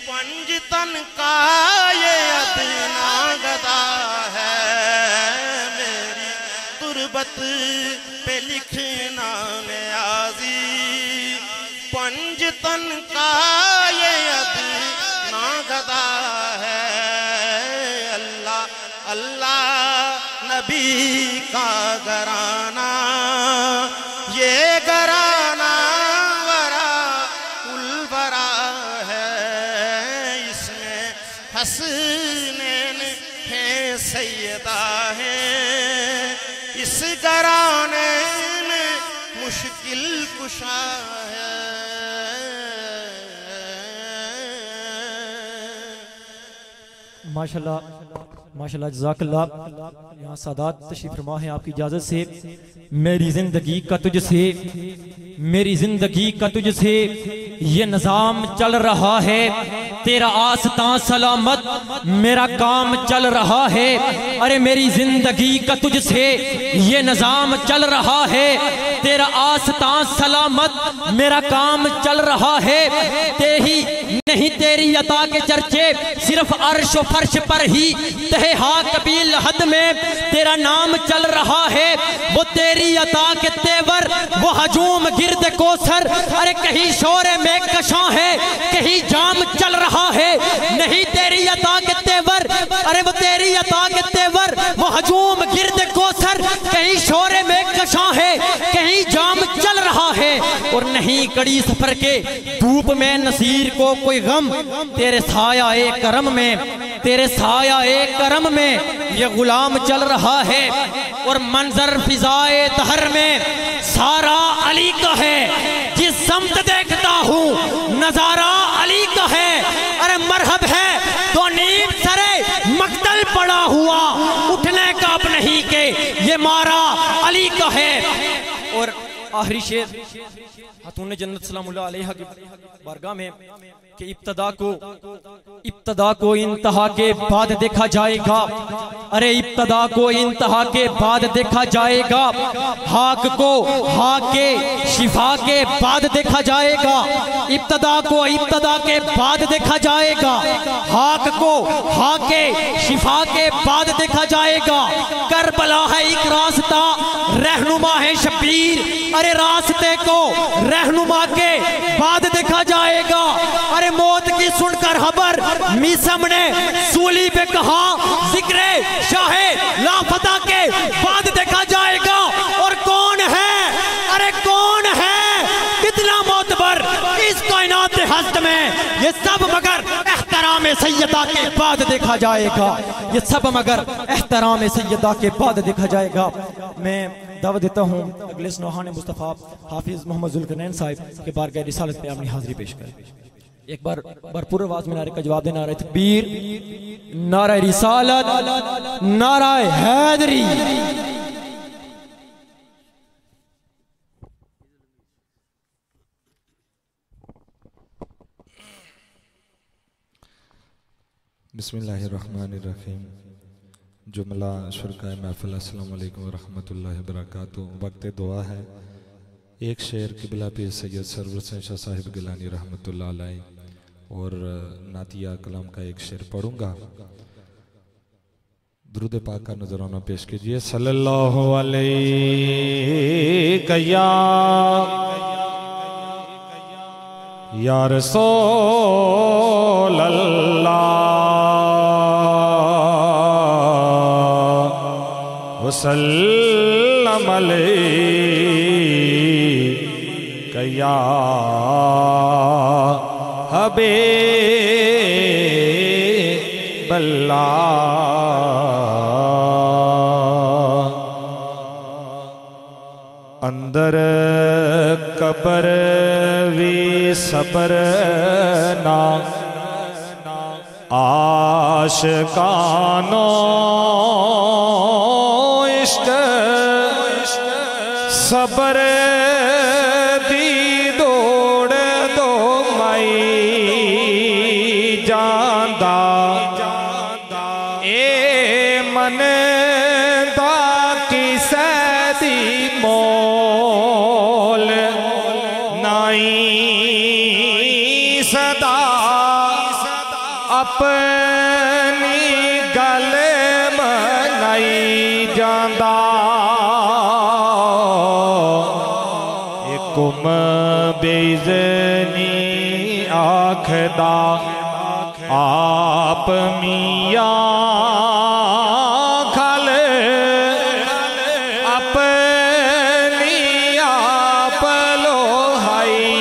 पंजतन का ये अदना गदा है मेरी तुरबत पे लिखना नयाजी पंजतन का ये अदना गदा है अल्लाह अल्लाह नबी का घराना ये घराना वरा उलबरा है इसमें हसनैन हैं सैयदा हैं इस घराने में मुश्किल कुशा है माशाल्लाह माशाल्लाह जज़ाकल्लाह। यहाँ सादात तशरीफ फरमा है आपकी इजाज़त से। मेरी ज़िंदगी का तुझसे मेरी ज़िंदगी का तुझसे ये निज़ाम चल रहा है तेरा आस्तां सलामत मेरा काम चल रहा है। अरे मेरी ज़िंदगी का तुझसे ये निज़ाम चल रहा है तेरा आस्तां सलामत मेरा काम चल रहा है। तेरी नहीं तेरी अता के चर्चे सिर्फ अर्श व फर्श पर ही तहे हा कबील हद में तेरा नाम चल रहा है। वो तेरी अता के तेवर वो हजूम गिरद कोसर अरे कहीं शोरे में कशा है कहीं जाम चल रहा है। नहीं तेरी अता के तेवर अरे वो तेरी अता के तेवर वो हजूम गिरद कोसर कहीं शोरे में कशा है कहीं जाम चल रहा है। और नहीं कड़ी सफर के धूप में नसीर को कोई गम तेरे साया ए करम में तेरे साया ए करम में ये गुलाम चल रहा है। और मंजर फिजाए दहर में सारा अली का है जिस समत देखता हूँ नजारा अली का है। अरे मरहब है तो नींद सरे मकतल पड़ा हुआ उठने का अब नहीं के ये मारा अली का है। और आखिरी शेर खातून जन्नत सलामुल्लाह अलैहा की बारगाह में कि इब्तदा को इंतहा के बाद देखा जाएगा। अरे इब्तदा को इंतहा के बाद देखा जाएगा, हाक को हाक के शिफा के बाद देखा जाएगा। इब्तदा को इब्तदा के बाद देखा जाएगा, हाक को हाक के शिफा के बाद देखा जाएगा। करबला है एक रास्ता, रहनुमा है शबीर। अरे रास्ते को रहनुमा के बाद देखा जाएगा। अरे मौत की सुनकर खबर मीसम ने सूली पे कहा, जिक्रे शाहे लाफता के बाद देखा जाएगा। और कौन है, अरे कौन है कितना मोतबर इस कायनात हस्त में, ये सब मगर एहतराम सैयदा के बाद देखा जाएगा। ये सब मगर एहतराम सैयदा के बाद देखा जाएगा। मैं दावत देता हूँ अगले सुनहाने मुस्तफ़ा हाफिज मोहम्मद जुल्करनैन साहिब के बारगाह रिसालत पे अपनी हाजिरी पेश करें। एक बार भरपूर आवाज में नारे का जवाब देना, नारे तकबीर, नारे रिसालत, नारा हैदरी। बिस्मिल्लाहिर्रहमानिर्रहीम। जुमला शुरकाए महफिल अस्सलाम वालेकुम व रहमतुल्लाहि व बरकातुहू। वक्त दुआ है। एक शेर क़िबला पीर सैयद सरवर शाह साहिब गिलानी रहमतुल्लाह अलैह और नातिया कलाम का एक शेर पढ़ूंगा। दुरूद पाक का नजराना पेश कीजिए। सल्लल्लाहु अलैहि या रसूल अल्लाह वसल्लम अलैका या हबीब अल्लाह। अंदर कबर वी सबर ना आशिकानो इश्क सबर दी दौड़ दो माई जांदा ए मन दा किसे दी मोल नाई सदा अपनी गल मनाई जांदा। कुम बेइज़नी आखदा आप मियां खल अपनी आप लोहाई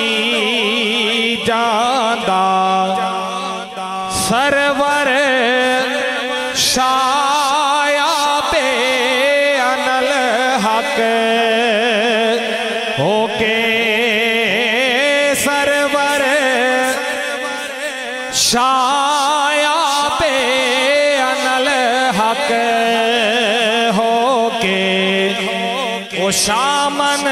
जांदा। सरवर शाया पे अनल हक होके सरवर शाया पे अनल हक होके ओ शामन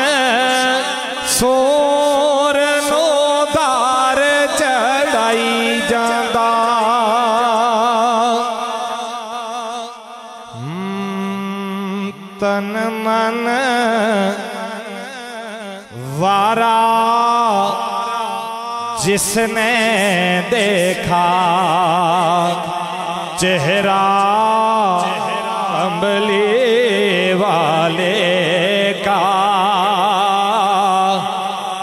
सोर नो दार चढ़ाई जांदा। तन मन वारा जिसने देखा चेहरा अंबली वाले का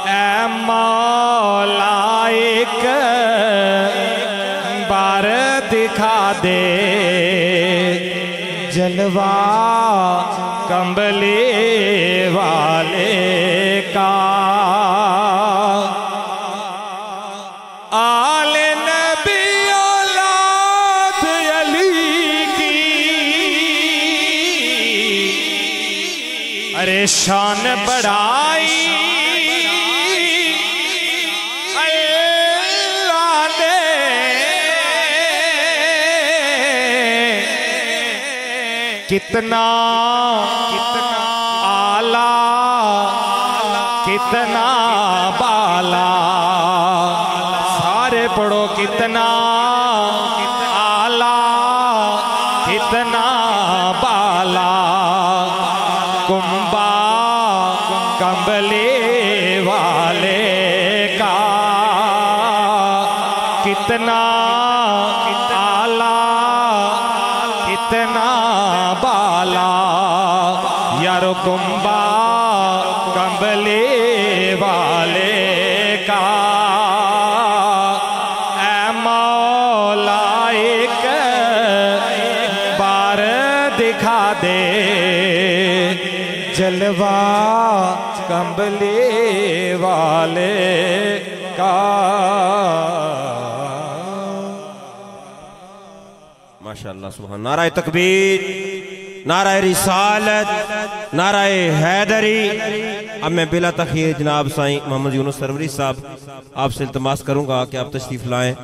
ऐ मौला एक बार दिखा दे जलवा कंबली वाले का। आले नबी औलाद अली की अरे शान बढ़ाई अल्लाह ने कितना आला कितना बाला, सारे पढ़ो कितना आला, कितना बाला, कुंबा कंबले वाले का कितना आला, कितना बाला, यारो कुंबा कंबले वाले का। ऐ मौला एक बार दिखा दे जलवा कंबले वाले का। माशाअल्लाह सुभान। नाराए तकबीर, नाराए रिसालत, नाराए हैदरी। अब मैं बिला तखीर जनाब साईं मोहम्मद यूनुस सरवरी साहब आपसे इल्तमास करूंगा कि आप तशरीफ लाएं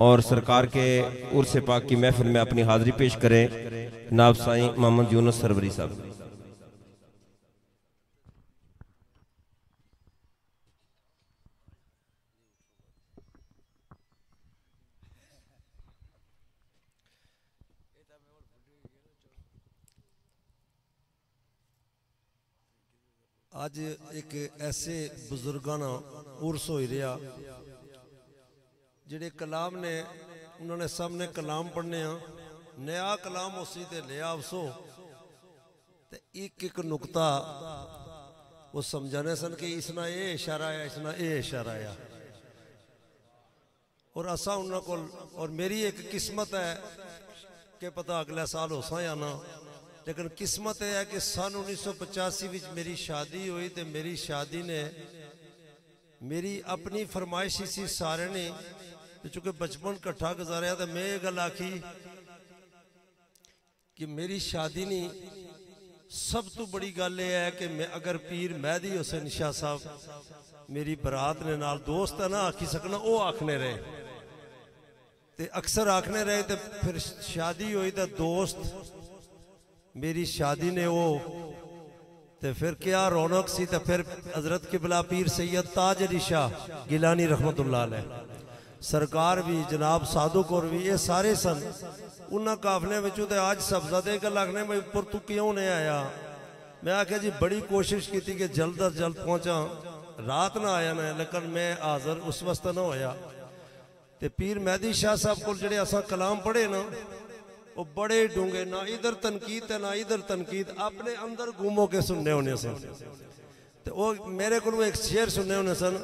और सरकार के उर्स पाक की महफिल में अपनी हाजिरी पेश करें। जनाब साईं मोहम्मद यूनुस सरवरी साहब। आज एक ऐसे बुजुर्गाना उर्स हो रहा जिहड़े कलाम ने उन्होंने सामने कलाम पढ़ने नया कलाम उसी ते लिया अफसो ते एक नुकता वो समझाने सन कि इसना ये इशारा है, इसना ये इशारा है। और असा उन्होंने को और मेरी एक किस्मत है कि पता अगले साल हो सा या ना, लेकिन किस्मत यह है कि सन 1985 में मेरी शादी हुई तो मेरी शादी ने मेरी अपनी फरमाइश सी सारे ने चूंकि बचपन कट्ठा गुजारिया तो मैं ये गल आखी कि मेरी शादी नहीं, सब तो बड़ी गल यह है कि मैं अगर पीर मेहदी हुसैन शाह साहब मेरी बरात ने नाल दोस्त है ना आखी सकना, वो आखने रहे ते अक्सर आखने रहे तो फिर शादी हुई तो दोस्त मेरी शादी ने वो तो फिर क्या रौनक सी। तो फिर हजरत किबला पीर सैयद ताज अली शाह गिलानी रहमतुल्लाह अलैह सरकार भी जनाब सादुक और भी ये सारे सन उन्होंने काफले में तो आज सब्जादे का लगने में ऊपर तू क्यों नहीं आया। मैं आख्या जी बड़ी कोशिश की थी कि जल्द अज जल्द पहुंचा, रात ना आया ना, लेकिन मैं हाजिर उस वक्त ना होया। ते पीर मेहदी शाह साहब को जेडे असा कलाम पढ़े ना वो बड़े डूंगे, ना इधर तनकीद है ना इधर तनकीद, अपने अंदर घूमो के सुनने होने सन। तो वो मेरे को एक शेर सुनने होने सन,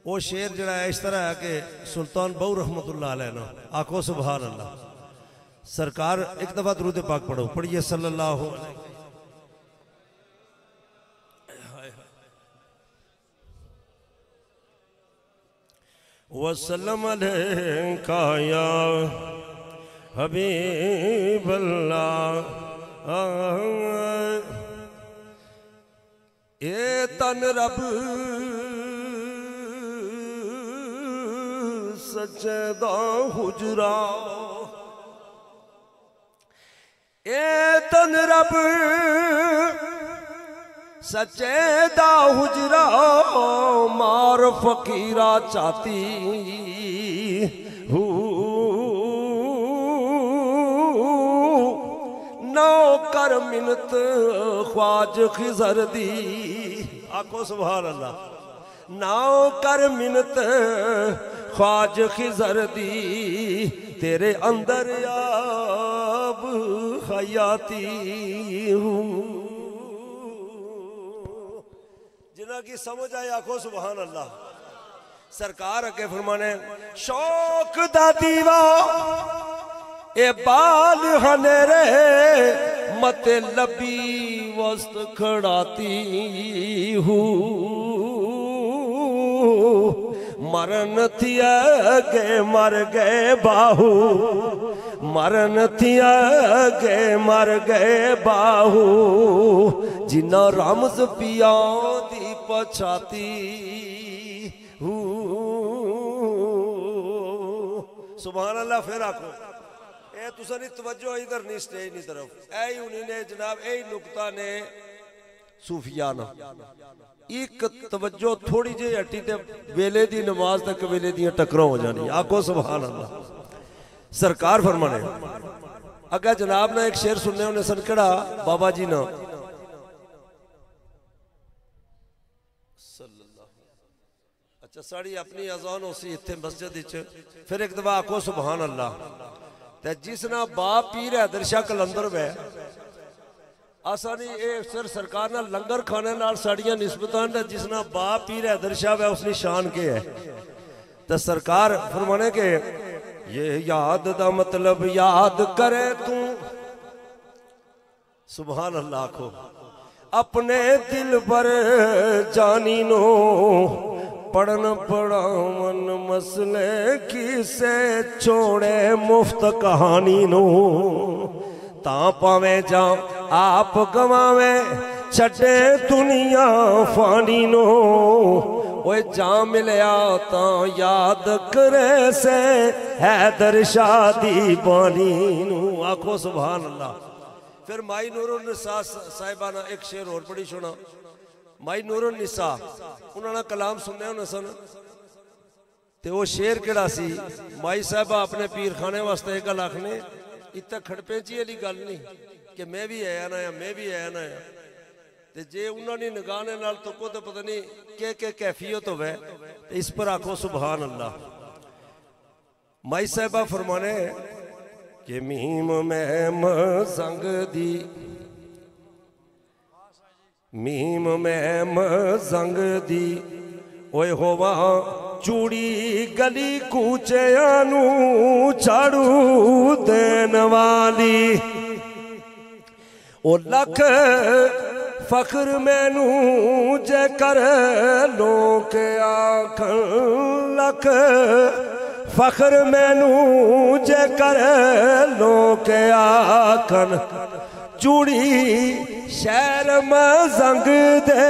वो शेर जरा है इस तरह है कि सुल्तान बहु रहमतुल्लाह अलैह ना आखो सुभान अल्लाह। सरकार एक दफा दुरूद पाक पढ़ो, पढ़िए सल्लल्लाहु अलैहि वसल्लम अलैका या हबीब अल्लाह। ए तन रब सच्चे दा हुजरा, ए तन रब सच्चे दा हुजरा, मार फकीरा चाहती नौ कर मिनत ख्वाज खिजर दी, आखो सुभान अल्लाह। नौ कर मिनत ख्वाज खिजर दी, तेरे अंदर आब हयाती हूँ। जिन्ना की समझ आए आखो सुभान अल्लाह। सरकार अगे फरमाने शौक दा दीवा ए बाल हनेरे मते लबी वस्त खड़ाती हूँ। मरन थिया गे मर गए बाहू, मरन थिया गे मर गए बाहू, जिन्ना रमज पिया दी पछाती हूँ। सुभान अल्लाह। फिर आखो ए तुसा नहीं तवज्जो इधर नहीं स्टेज नहीं तरफ, ऐ उन्हीं ने जनाब यही नुकता ने सूफियाना एक तवज्जो थोड़ी जी हटी ते वेले दी नमाज तक वेले दी टकरां हो जानी। आखो सुभान अल्लाह। सरकार फरमाने अगर जनाब ने एक शेर सुनने उन्हें सन केड़ा बाबा जी ना अच्छा साड़ी अपनी अजान उसी इत्थे मस्जिद विच फिर एक दफा आखो सुभान अल्लाह। ते जिस ना बाप पीर हैदर शाह कलंदर वे आसानी ए सिर सरकार ना लंगर खाने नाल साड़ियां निस्बतां ते जिस ना बाप पीर हैदर शाह वे उसकी शान के है। ते सरकार फरमाने के ये याद दा मतलब याद करे तू सुभान अल्लाह को अपने दिल पर जानी नो पढ़न पढ़ावन मसले किसे छोड़े मुफ्त कहानी नो ता पावे जा आप गवावे छड़े दुनिया फानी नो ओए जा मिलया ता याद करे से हैदर शादी बानी नु। आखो सुभान अल्लाह। फिर माई नूरुन निसा साहिबाना एक शेर और बड़ी सुना। माई नूरुन निसा उन्होंने कलाम सुनने होने सन ते वो शेर केड़ा सी माई साहबा अपने पीर खाने वास्ते एक गल आखने इतना खड़पेंची वाली गल नहीं कि मैं भी आया ना मैं भी आया ना ते जे उन्होंने निगाने नाल तो को तो पता नहीं के कैफियत होवे इस पर आखो सुभान अल्लाह। माई साहबा फरमाने कि मीम में मजंग दी मीम में मजंग दी ओए होवा चूड़ी गली कूचियानू झाड़ू देन वाली ओ लख फख्र मैनू जे कर लोक आखन लख फख्र मैनू जे कर लोक आखन चूड़ी शहर मजंग दे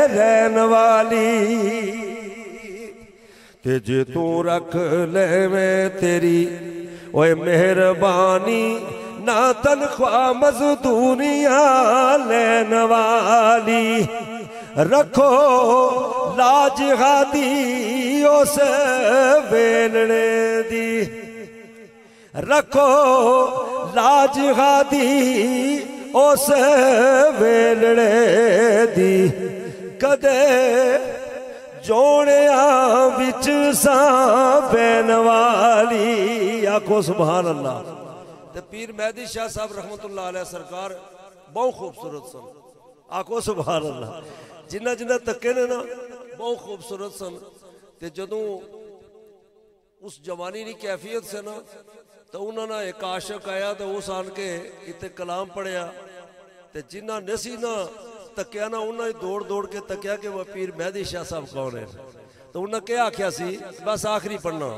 रहन वाली ते जे तू रख ले में तेरी ओए मेहरबानी ना तनख्वाह मजदूरियां लेन वाली रखो लाज हादी उस वेलने दी रखो लाज हादी उस वेलने दी कदे जोड़िया विच साबैन वाली। आखो सुभान अल्लाह। ते पीर मेहदी शाह साहब रहमतुल्लाह अलैह सरकार बहुत खूबसूरत सन। आखो सुभान अल्लाह। जिन्ना जिन्ना तके ने ना बहुत खूबसूरत सन ते जदों उस जवानी की कैफियत से ना तो उन्होंने एक आशक आया तो उस आन के इतने कलाम पढ़िया ते जिन्ना नसी ना तकिया ना उन्हें दौड़ दौड़ के तकिया कि वह पीर मेहदी शाह साहब कौन है। तो उन्हें क्या आख्या सी बस आखिरी पढ़ना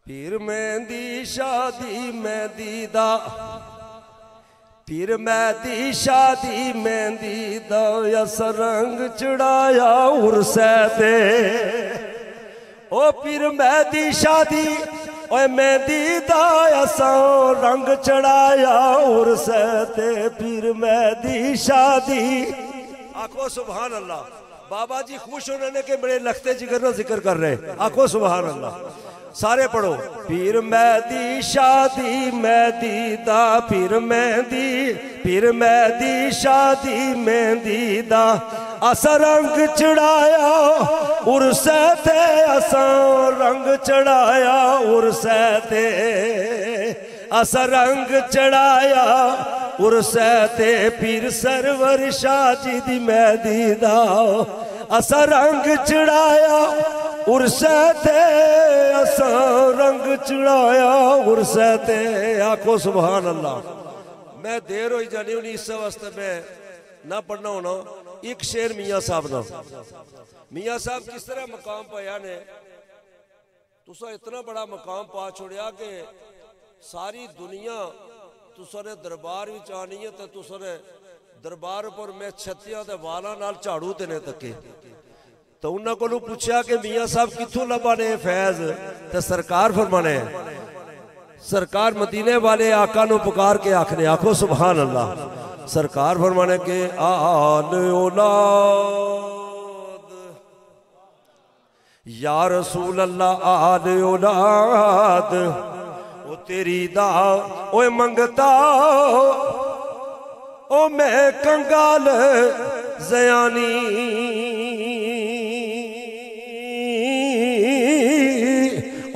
पीर मेहदी शादी मेहदी दा पीर मेहदी शादी मेहंदी दा यस रंग चढ़ाया उर्से दे ओ पीर मेहदी शादी ओए मेहंदी दा असा रंग चढ़ाया उर्से ते पीर मेहदी शादी। आखो सुभान अल्लाह। बाबा जी खुश होने के बड़े लखते जिगर ना जिक्र कर रहे। आखो सुभान अल्लाह। सारे पढ़ो पीर मेहदी शादी मेहदी दा पीर मेहदी शादी मेहंदी दा असा रंग चढ़ाया उर्से ते असा रंग चढ़ाया उर्से ते असा रंग चढ़ाया उर्से ते पीर सरवर शाह जी दी मेहंदी दा असा रंग चढ़ाया उर्से ते असा रंग चढ़ाया उर्से ते। आखो सुभान अल्लाह। मैं देर हो जानी हूँ इस वास्ते मैं ना पढ़ना होना एक शेर मियाँ साहब ना। मियाँ साहब किस तरह मकाम पाया ने तुसा इतना बड़ा मकाम पा छोड़िया कि सारी दुनिया तुसारे दरबार विच आनी है तो तुसारे दरबार पर मैं छत्तियां दे वाला नाल झाड़ू देने तके। तो उन्होंने को पूछा कि मियाँ साहब कितों लभा ने फैज तो सरकार फरमाने सरकार मदीने वाले आका नु पुकार के आखने, आखो सुभान अल्लाह। सरकार फरमाने के आल औलाद या रसूल अल्लाह आल औलाद ओ तेरी दा ओए मंगता ओ मैं कंगाल ज़यानी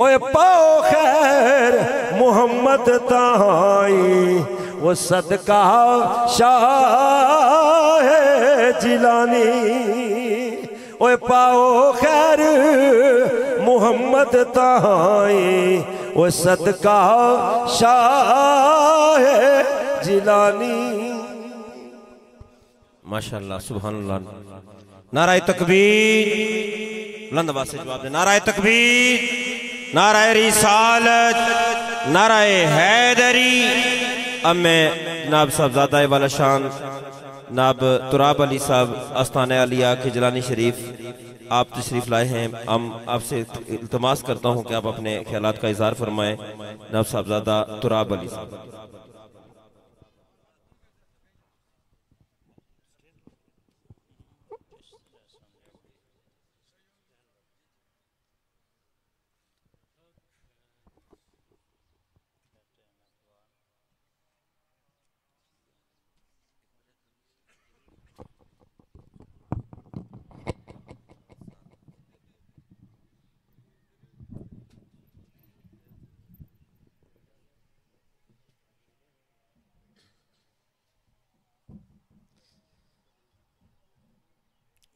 ओए पाओ खैर मोहम्मद ताई वो सदका शाह जिलानी ओए पाओ खैर मोहम्मद ताई वो सदका शाह जिलानी। माशाअल्लाह सुभानअल्लाह। नाराए तकबीर, बुलंद आवाज से जवाब दे। नाराए तकबीर, नाराए रिसालत, नाराए हैदरी। अब मैं जनाब साहबजादा वाला शान जनाब तुराब अली साहब आस्थाना अलिया के जलानी शरीफ आप तशरीफ लाए हैं। हम आपसे इल्तमास करता हूँ कि आप अपने ख्यालात का इजहार फरमाएं। जनाब साहबजादा तुराब अली साहब।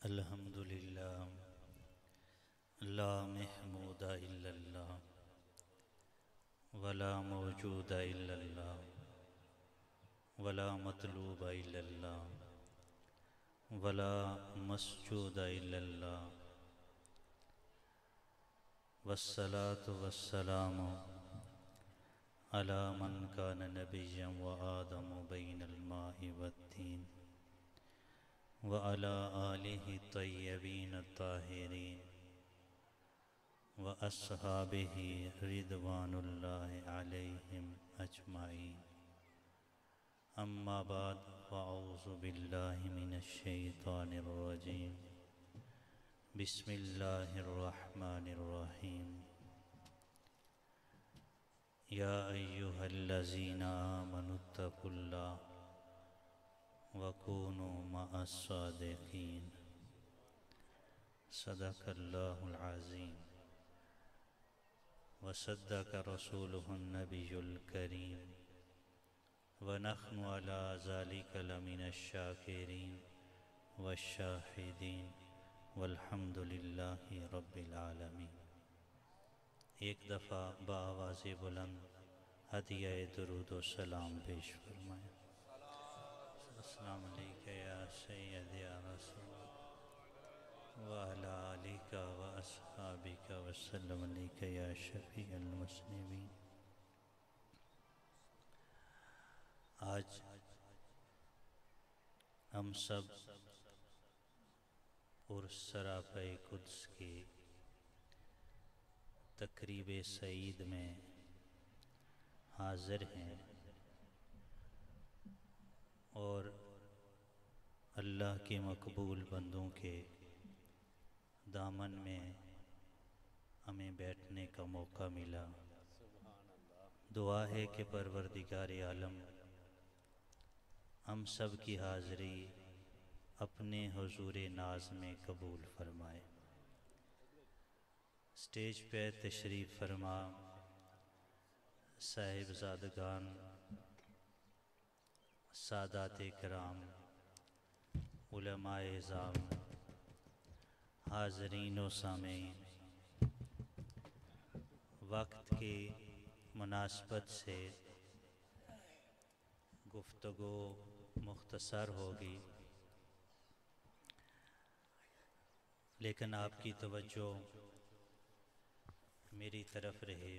अल्हम्दुलिल्लाह ला महमूदा इल्लल्लाह वला मौजूदा इल्लल्लाह वला मतलूबा इल्लल्लाह वला मस्जूदा इल्लल्लाह वस्सलातु वस्सलामु अला मन कान नबिय्यन व आदमु बैनल माइ वत्तीन व अला आलिहि तय्यबीन ताहिरीन व अस्हाबिहि रिदवानुल्लाहि अलैहिम अजमाइन। अम्मा बाद फ़अऊज़ु बिल्लाहि मिनश शैतानिर रजीम। बिस्मिल्लाहिर रहमानिर रहीम। या अय्युहल्लज़ीना आमनुत्तकुल्लाह वकूनू मअस्सादिकीन। सदक़ल्लाहुल अज़ीम व सद्दक़ रसूलुहुन नबियुल करीम व नहनु अला ज़ालिका लमिनश शाकिरीन वश्शाहिदीन वल्हम्दुलिल्लाहि रब्बिल आलमीन। एक दफ़ा बाआवाज़े बुलंद हदिया दुरूद व सलाम पेश फरमाएं। अस्सलामु अलैका या सय्यदी या रसूल व अला आलिका व अस्हाबिका व सल्लम अलैका या शफ़ीअल मुस्लिमीन। आज हम सब उर्स सराफ़े कुद्स की तक़रीब सईद में हाज़िर हैं और अल्लाह के मकबूल बंदों के दामन में हमें बैठने का मौका मिला। दुआ है कि परवरदिगार आलम हम सब की हाज़िरी अपने हुज़ूर नाज में कबूल फरमाए। स्टेज पे तशरीफ़ फरमा साहिबज़ादगान, सादात कराम, उलमाए इज़ाम, हाज़रीन व सामीन, वक्त की मुनासबत से गुफ्तगू मुख्तसर होगी, लेकिन आपकी तवज्जो मेरी तरफ रहे।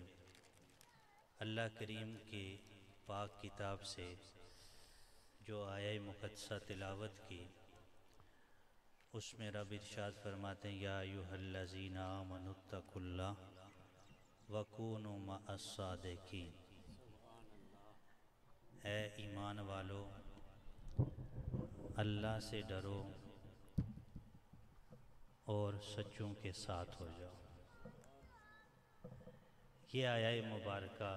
अल्लाह करीम की पाक किताब से जो आया मुक़द्दसा तिलावत की, उसमें रब इरशाद फरमाते हैं या अय्युहल्लज़ीना आमनुत्तकुल्लाह वकूनू मअस्सादिकीन। है ईमान वालों, अल्लाह से डरो और सच्चों के साथ हो जाओ। ये आया मुबारका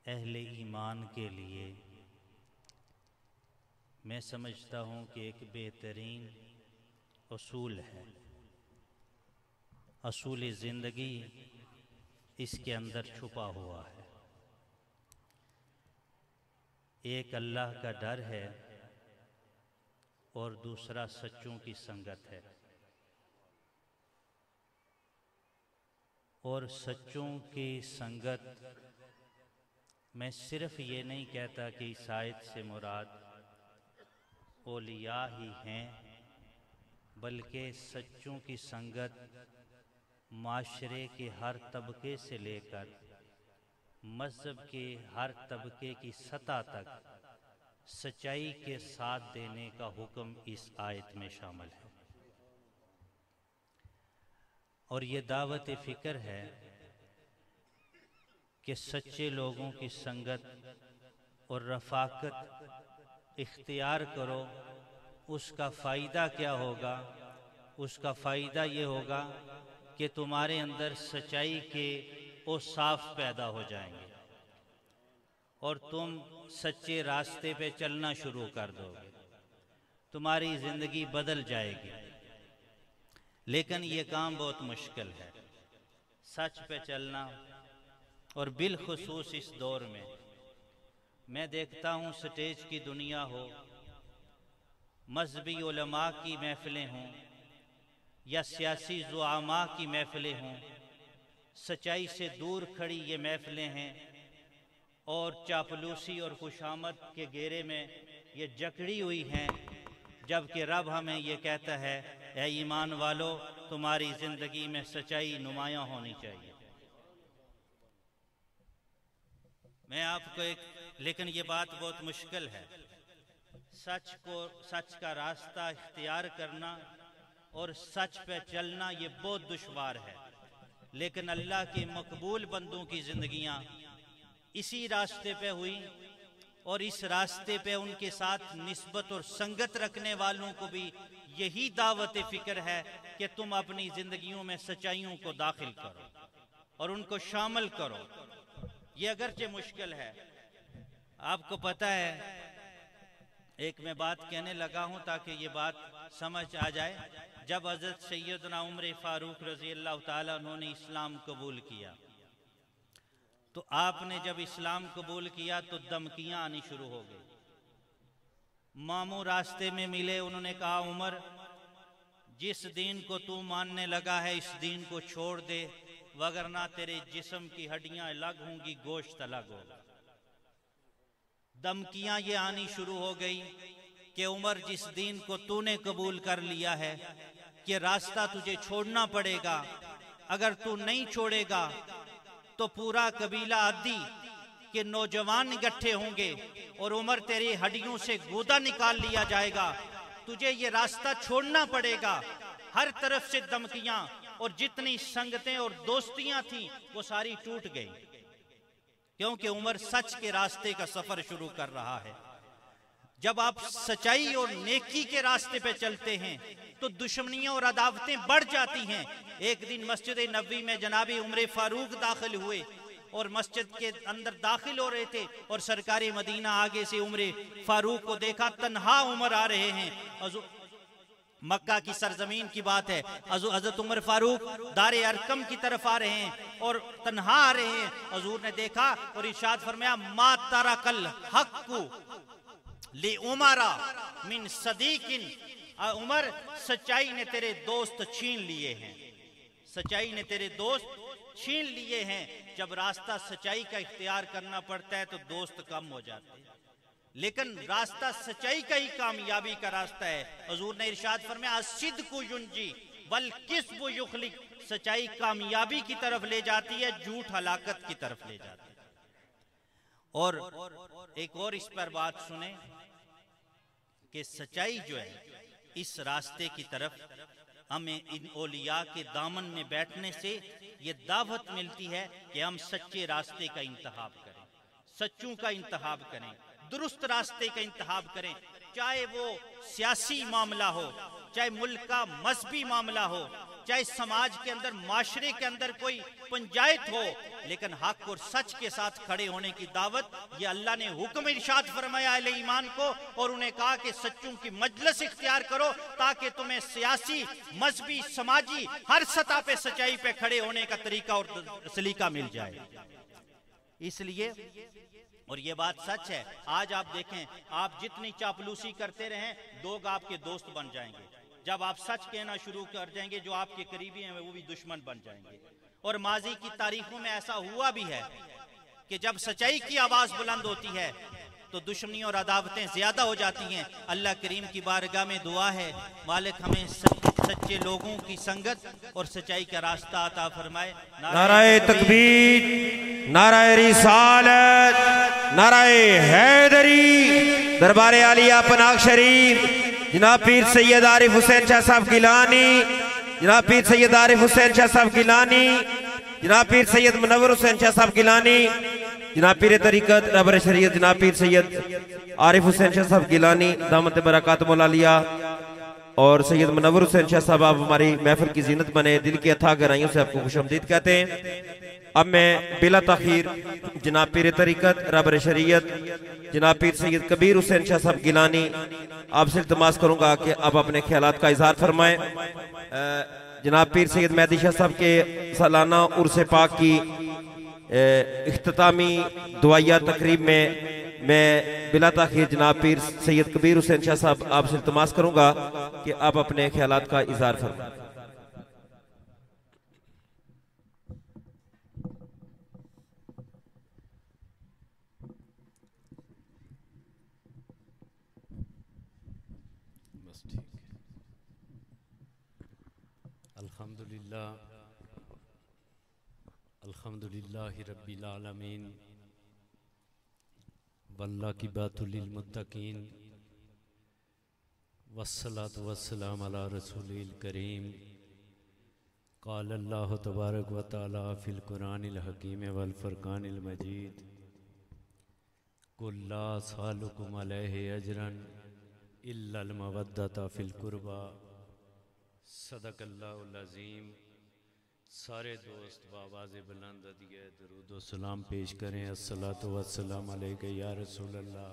अहले ईमान के लिए मैं समझता हूँ कि एक बेहतरीन असूल है, असूल ज़िंदगी इसके अंदर छुपा हुआ है। एक अल्लाह का डर है और दूसरा सच्चों की संगत है। और सच्चों की संगत मैं सिर्फ ये नहीं कहता कि इस आयत से मुराद औलिया ही हैं, बल्कि सच्चों की संगत माशरे के हर तबके से लेकर मज़हब के हर तबके की सतह तक सच्चाई के साथ देने का हुक्म इस आयत में शामिल है। और ये दावत फ़िक्र है कि सच्चे लोगों की संगत और रफ़ाकत इख्तियार करो। उसका फ़ायदा क्या होगा? उसका फ़ायदा ये होगा कि तुम्हारे अंदर सच्चाई के औसाफ पैदा हो जाएंगे और तुम सच्चे रास्ते पे चलना शुरू कर दोगे, तुम्हारी ज़िंदगी बदल जाएगी। लेकिन ये काम बहुत मुश्किल है, सच पे चलना। और बिलखुसूस इस दौर में मैं देखता हूँ स्टेज की दुनिया हो, मजहबी उलमा की महफिलें हों या सियासी ज़ुआमा की महफिलें हों, सच्चाई से दूर खड़ी ये महफिलें हैं और चापलूसी और खुशामद के घेरे में ये जकड़ी हुई हैं, जबकि रब हमें ये कहता है, ऐ ईमान वालों, तुम्हारी ज़िंदगी में सच्चाई नुमायाँ होनी चाहिए। मैं आपको लेकिन ये बात बहुत मुश्किल है, सच का रास्ता इख्तियार करना और सच पे चलना ये बहुत दुश्वार है। लेकिन अल्लाह के मकबूल बंदों की ज़िंदगियाँ इसी रास्ते पे हुई और इस रास्ते पे उनके साथ निस्बत और संगत रखने वालों को भी यही दावत फ़िक्र है कि तुम अपनी ज़िंदगियों में सच्चाइयों को दाखिल करो और उनको शामिल करो। ये अगरचे मुश्किल है। आपको पता है, एक मैं बात कहने लगा हूँ ताकि ये बात समझ आ जाए। जब हज़रत सैयदना उमर फ़ारूक रज़ी अल्लाह ताला उन्होंने इस्लाम कबूल किया, तो आपने जब इस्लाम कबूल किया तो धमकियाँ आनी शुरू हो गई। मामू रास्ते में मिले, उन्होंने कहा, उमर, जिस दीन को तू मानने लगा है इस दीन को छोड़ दे, वगरना तेरे जिस्म की हड्डियां अलग होंगी, गोश्त अलग होगा। धमकियां ये आनी शुरू हो गई कि उमर, जिस दीन को तूने कबूल कर लिया है कि रास्ता तुझे छोड़ना पड़ेगा, अगर तू नहीं छोड़ेगा तो पूरा कबीला आदि के नौजवान इकट्ठे होंगे और उमर तेरी हड्डियों से गोदा निकाल लिया जाएगा, तुझे ये रास्ता छोड़ना पड़ेगा। हर तरफ से धमकियां और जितनी संगतें और दोस्तियां थीं वो सारी टूट गई, क्योंकि उमर सच के रास्ते का सफर शुरू कर रहा है। जब आप सच्चाई और नेकी के रास्ते पे चलते हैं तो दुश्मनियां और अदावतें बढ़ जाती हैं। एक दिन मस्जिद नबवी में जनाबी उमर फारूक दाखिल हुए और मस्जिद के अंदर दाखिल हो रहे थे और सरकारी मदीना आगे से उमर फारूक को देखा, तन्हा उमर आ रहे हैं। मक्का की सरजमीन की बात है। हज़रत उमर फारूक दारे अरकम की तरफ आ रहे हैं और तन्हा आ रहे हैं। हजूर ने देखा और इरशाद फरमाया, मा तरकल हक्कु li उमरा मिन सदीकिन, उमर सच्चाई ने तेरे दोस्त छीन लिए हैं, सच्चाई ने तेरे दोस्त छीन लिए हैं। जब रास्ता सच्चाई का इख्तियार करना पड़ता है तो दोस्त कम हो जाते हैं, लेकिन रास्ता सच्चाई का ही कामयाबी का रास्ता है। हजूर ने इरशाद फरमाया, सिद्कु युंजी वल किस्बु युखलिक, सच्चाई कामयाबी की तरफ ले जाती है, झूठ हलाकत की तरफ ले जाती है। और एक और इस पर बात सुने कि सच्चाई जो है, इस रास्ते की तरफ हमें इन औलिया के दामन में बैठने से ये दावत मिलती है कि हम सच्चे रास्ते का इंतखाब करें, सच्चों का इंतखाब करें, दुरुस्त रास्ते का इंतखाब करें, चाहे वो सियासी मामला हो, चाहे मुल्क का मजहबी मामला हो, चाहे समाज के अंदर माशरे के अंदर कोई पंचायत हो, लेकिन हक और सच के साथ खड़े होने की दावत ये अल्लाह ने हुक्म इरशाद फरमाया अहले ईमान को, और उन्हें कहा कि सच्चों की मजलिस इख्तियार करो ताकि तुम्हें सियासी, मजहबी, समाजी हर सतह पे सच्चाई पे खड़े होने का तरीका और सलीका मिल जाए। इसलिए, और ये बात सच है, आज आप देखें, आप जितनी चापलूसी करते रहें लोग आपके दोस्त बन जाएंगे, जब आप सच कहना शुरू कर जाएंगे जो आपके करीबी हैं वो भी दुश्मन बन जाएंगे। और माजी की तारीखों में ऐसा हुआ भी है कि जब सच्चाई की आवाज बुलंद होती है तो दुश्मनी और अदावतें ज्यादा हो जाती हैं। अल्लाह करीम की बारगाह में दुआ है, मालिक हमें सच्चे लोगों की संगत और सच्चाई का रास्ता अता फरमाए। नाराए तकबीर, नाराए रिसालत, नाराए हैदरी। दरबारे आलिया पनाग शरीफ जनाब पीर सैयद आरिफ हुसैन शाह साहब गिलानी, जनाब पीर सैयद आरिफ हुसैन शाह साहब गिलानी, जनाब पीर सैयद मुनव्वर हुसैन शाह साहब गिलानी, जनाब पीर तरीकत रहबर शरीयत जनाब पीर सैयद आरिफ हुसैन शाह साहब गिलानी दामत बरकत मौलालिया और सैयद मुनव्वर हुसैन शाह साहब, आप हमारी महफिल की जीनत बने। दिल की अथाह गहराइयों से आपको खुशामदीद कहते हैं। अब मैं बिला ताखीर जनाब पीर तरीकत रहबर शरीयत जनाब पीर सैयद कबीर हुसैन शाह साहब गिलानी आपसे इल्तमास करूंगा कि आप अपने ख्यालात का इजहार फरमाएं। जनाब पीर सैयद मेहदी शाह साहब के सालाना उर्स पाक की इख्तितामी दुआया तकरीब में मैं बिला ताखीर जनाब पीर सैयद कबीर हुसैन शाह साहब आपसे इल्तमास करूंगा कि आप अपने ख्यालात का इजहार फरमाएं। अल्हम्दुलिल्लाहि रब्बिल आलमीन वल्लाकिबातुल लिल मुत्तकीन वस्सलातु वस्सलाम अला रसूलिल करीम। क़ाल अल्लाहु तबारक व तआला फ़िल कुरानिल हकीम वल फ़ुरक़ानिल मजीद कुल ला सालुकुम अलैहि अजरन इल्लल मवद्दता फ़िल कुर्बा। सदक़ल्लाहुल अज़ीम। सारे दोस्त बावाज़े बुलंद दिए दरूद व सलाम पेश करें। अस्सलातु वस्सलाम अलैका या रसूल अल्लाह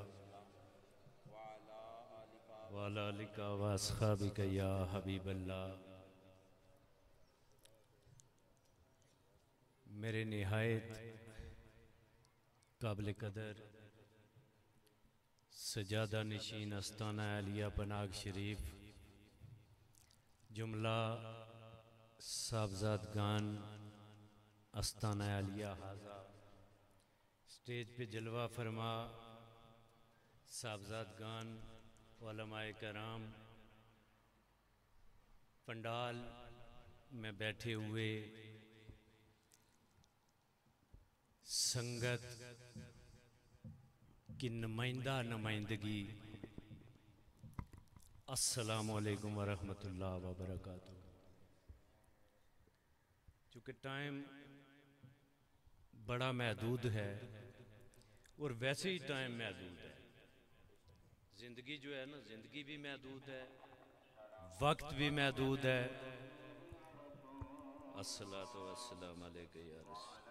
व अला आलिका व अस्हाबिका या हबीब अल्लाह। मेरे निहायत काबिल कदर सजादा नशीन अस्ताना आलिया पनाग शरीफ जुमला साहबजादगान अस्ताना आलिया हाजा स्टेज पे जलवा फरमा साहबजादगान उलमाए कराम पंडाल में बैठे हुए संगत की नुमाइंदगी अस्सलामु अलैकुम वरहमतुल्लाह वबरकातुहू। चूँकि टाइम बड़ा महदूद है और वैसे ही टाइम महदूद है, ज़िंदगी जो है ना, ज़िंदगी भी महदूद है, वक्त भी महदूद है। अस्सलातु वस्सलाम अलैका या रसूल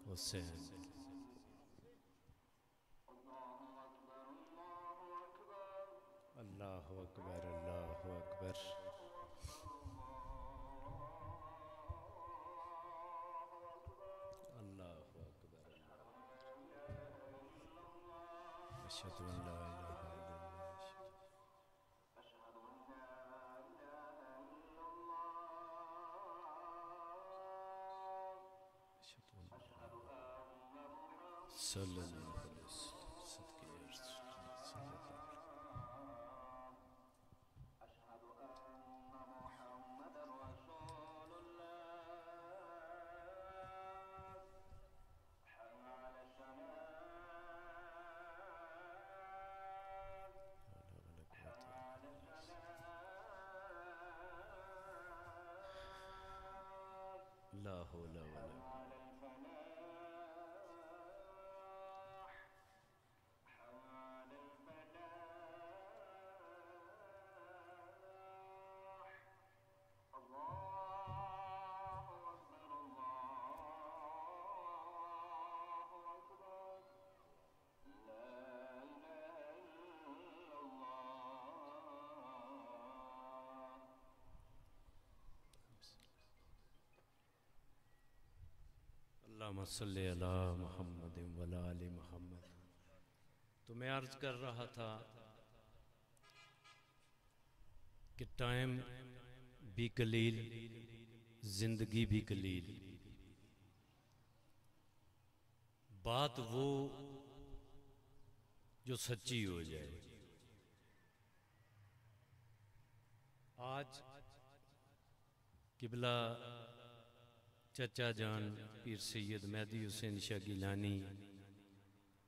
हुसैन। अल्लाहु अकबर, अल्लाहु अकबर। अल्लाहु अकबर। अशहदु अन ला इलाहा सल्लल्लाहु अलैहि वसल्लम सदके या रसूल हौला वला। अल्लाहुम्मा सल्ली अला मुहम्मद व अला आलि मुहम्मद। तो मैं अर्ज कर रहा था कि टाइम भी कलील, जिंदगी भी कलील। बात वो जो सच्ची हो जाए। आज किबला चचा जान पीर सैयद मेहदी हुसैन शाह गिलानी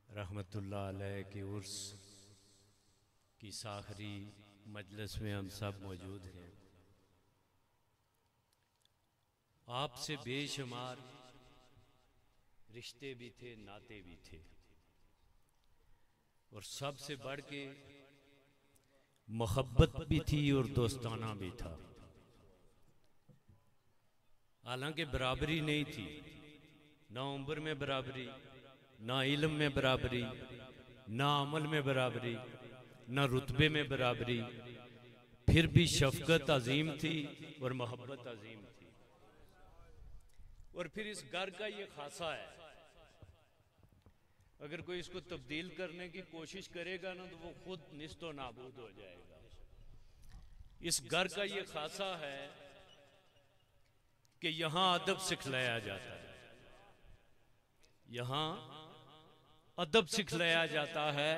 रहमतुल्लाह अलैह के उर्स की साखरी मजलिस में हम सब मौजूद हैं। आपसे बेशुमार रिश्ते भी थे, नाते भी थे, और सबसे बढ़ के मोहब्बत भी थी और दोस्ताना भी था। हालांकि बराबरी नहीं थी, ना उम्र में बराबरी, ना इल्म में बराबरी, ना अमल में बराबरी, ना रुतबे में बराबरी, फिर भी शफकत अजीम थी और मोहब्बत अजीम थी। और फिर इस घर का ये खासा है, अगर कोई इसको तब्दील करने की कोशिश करेगा ना तो वो खुद निस्तो नाबूद हो जाएगा। इस घर का ये खासा है कि यहाँ अदब सिखलाया जाता है, यहाँ अदब सिखलाया जाता है।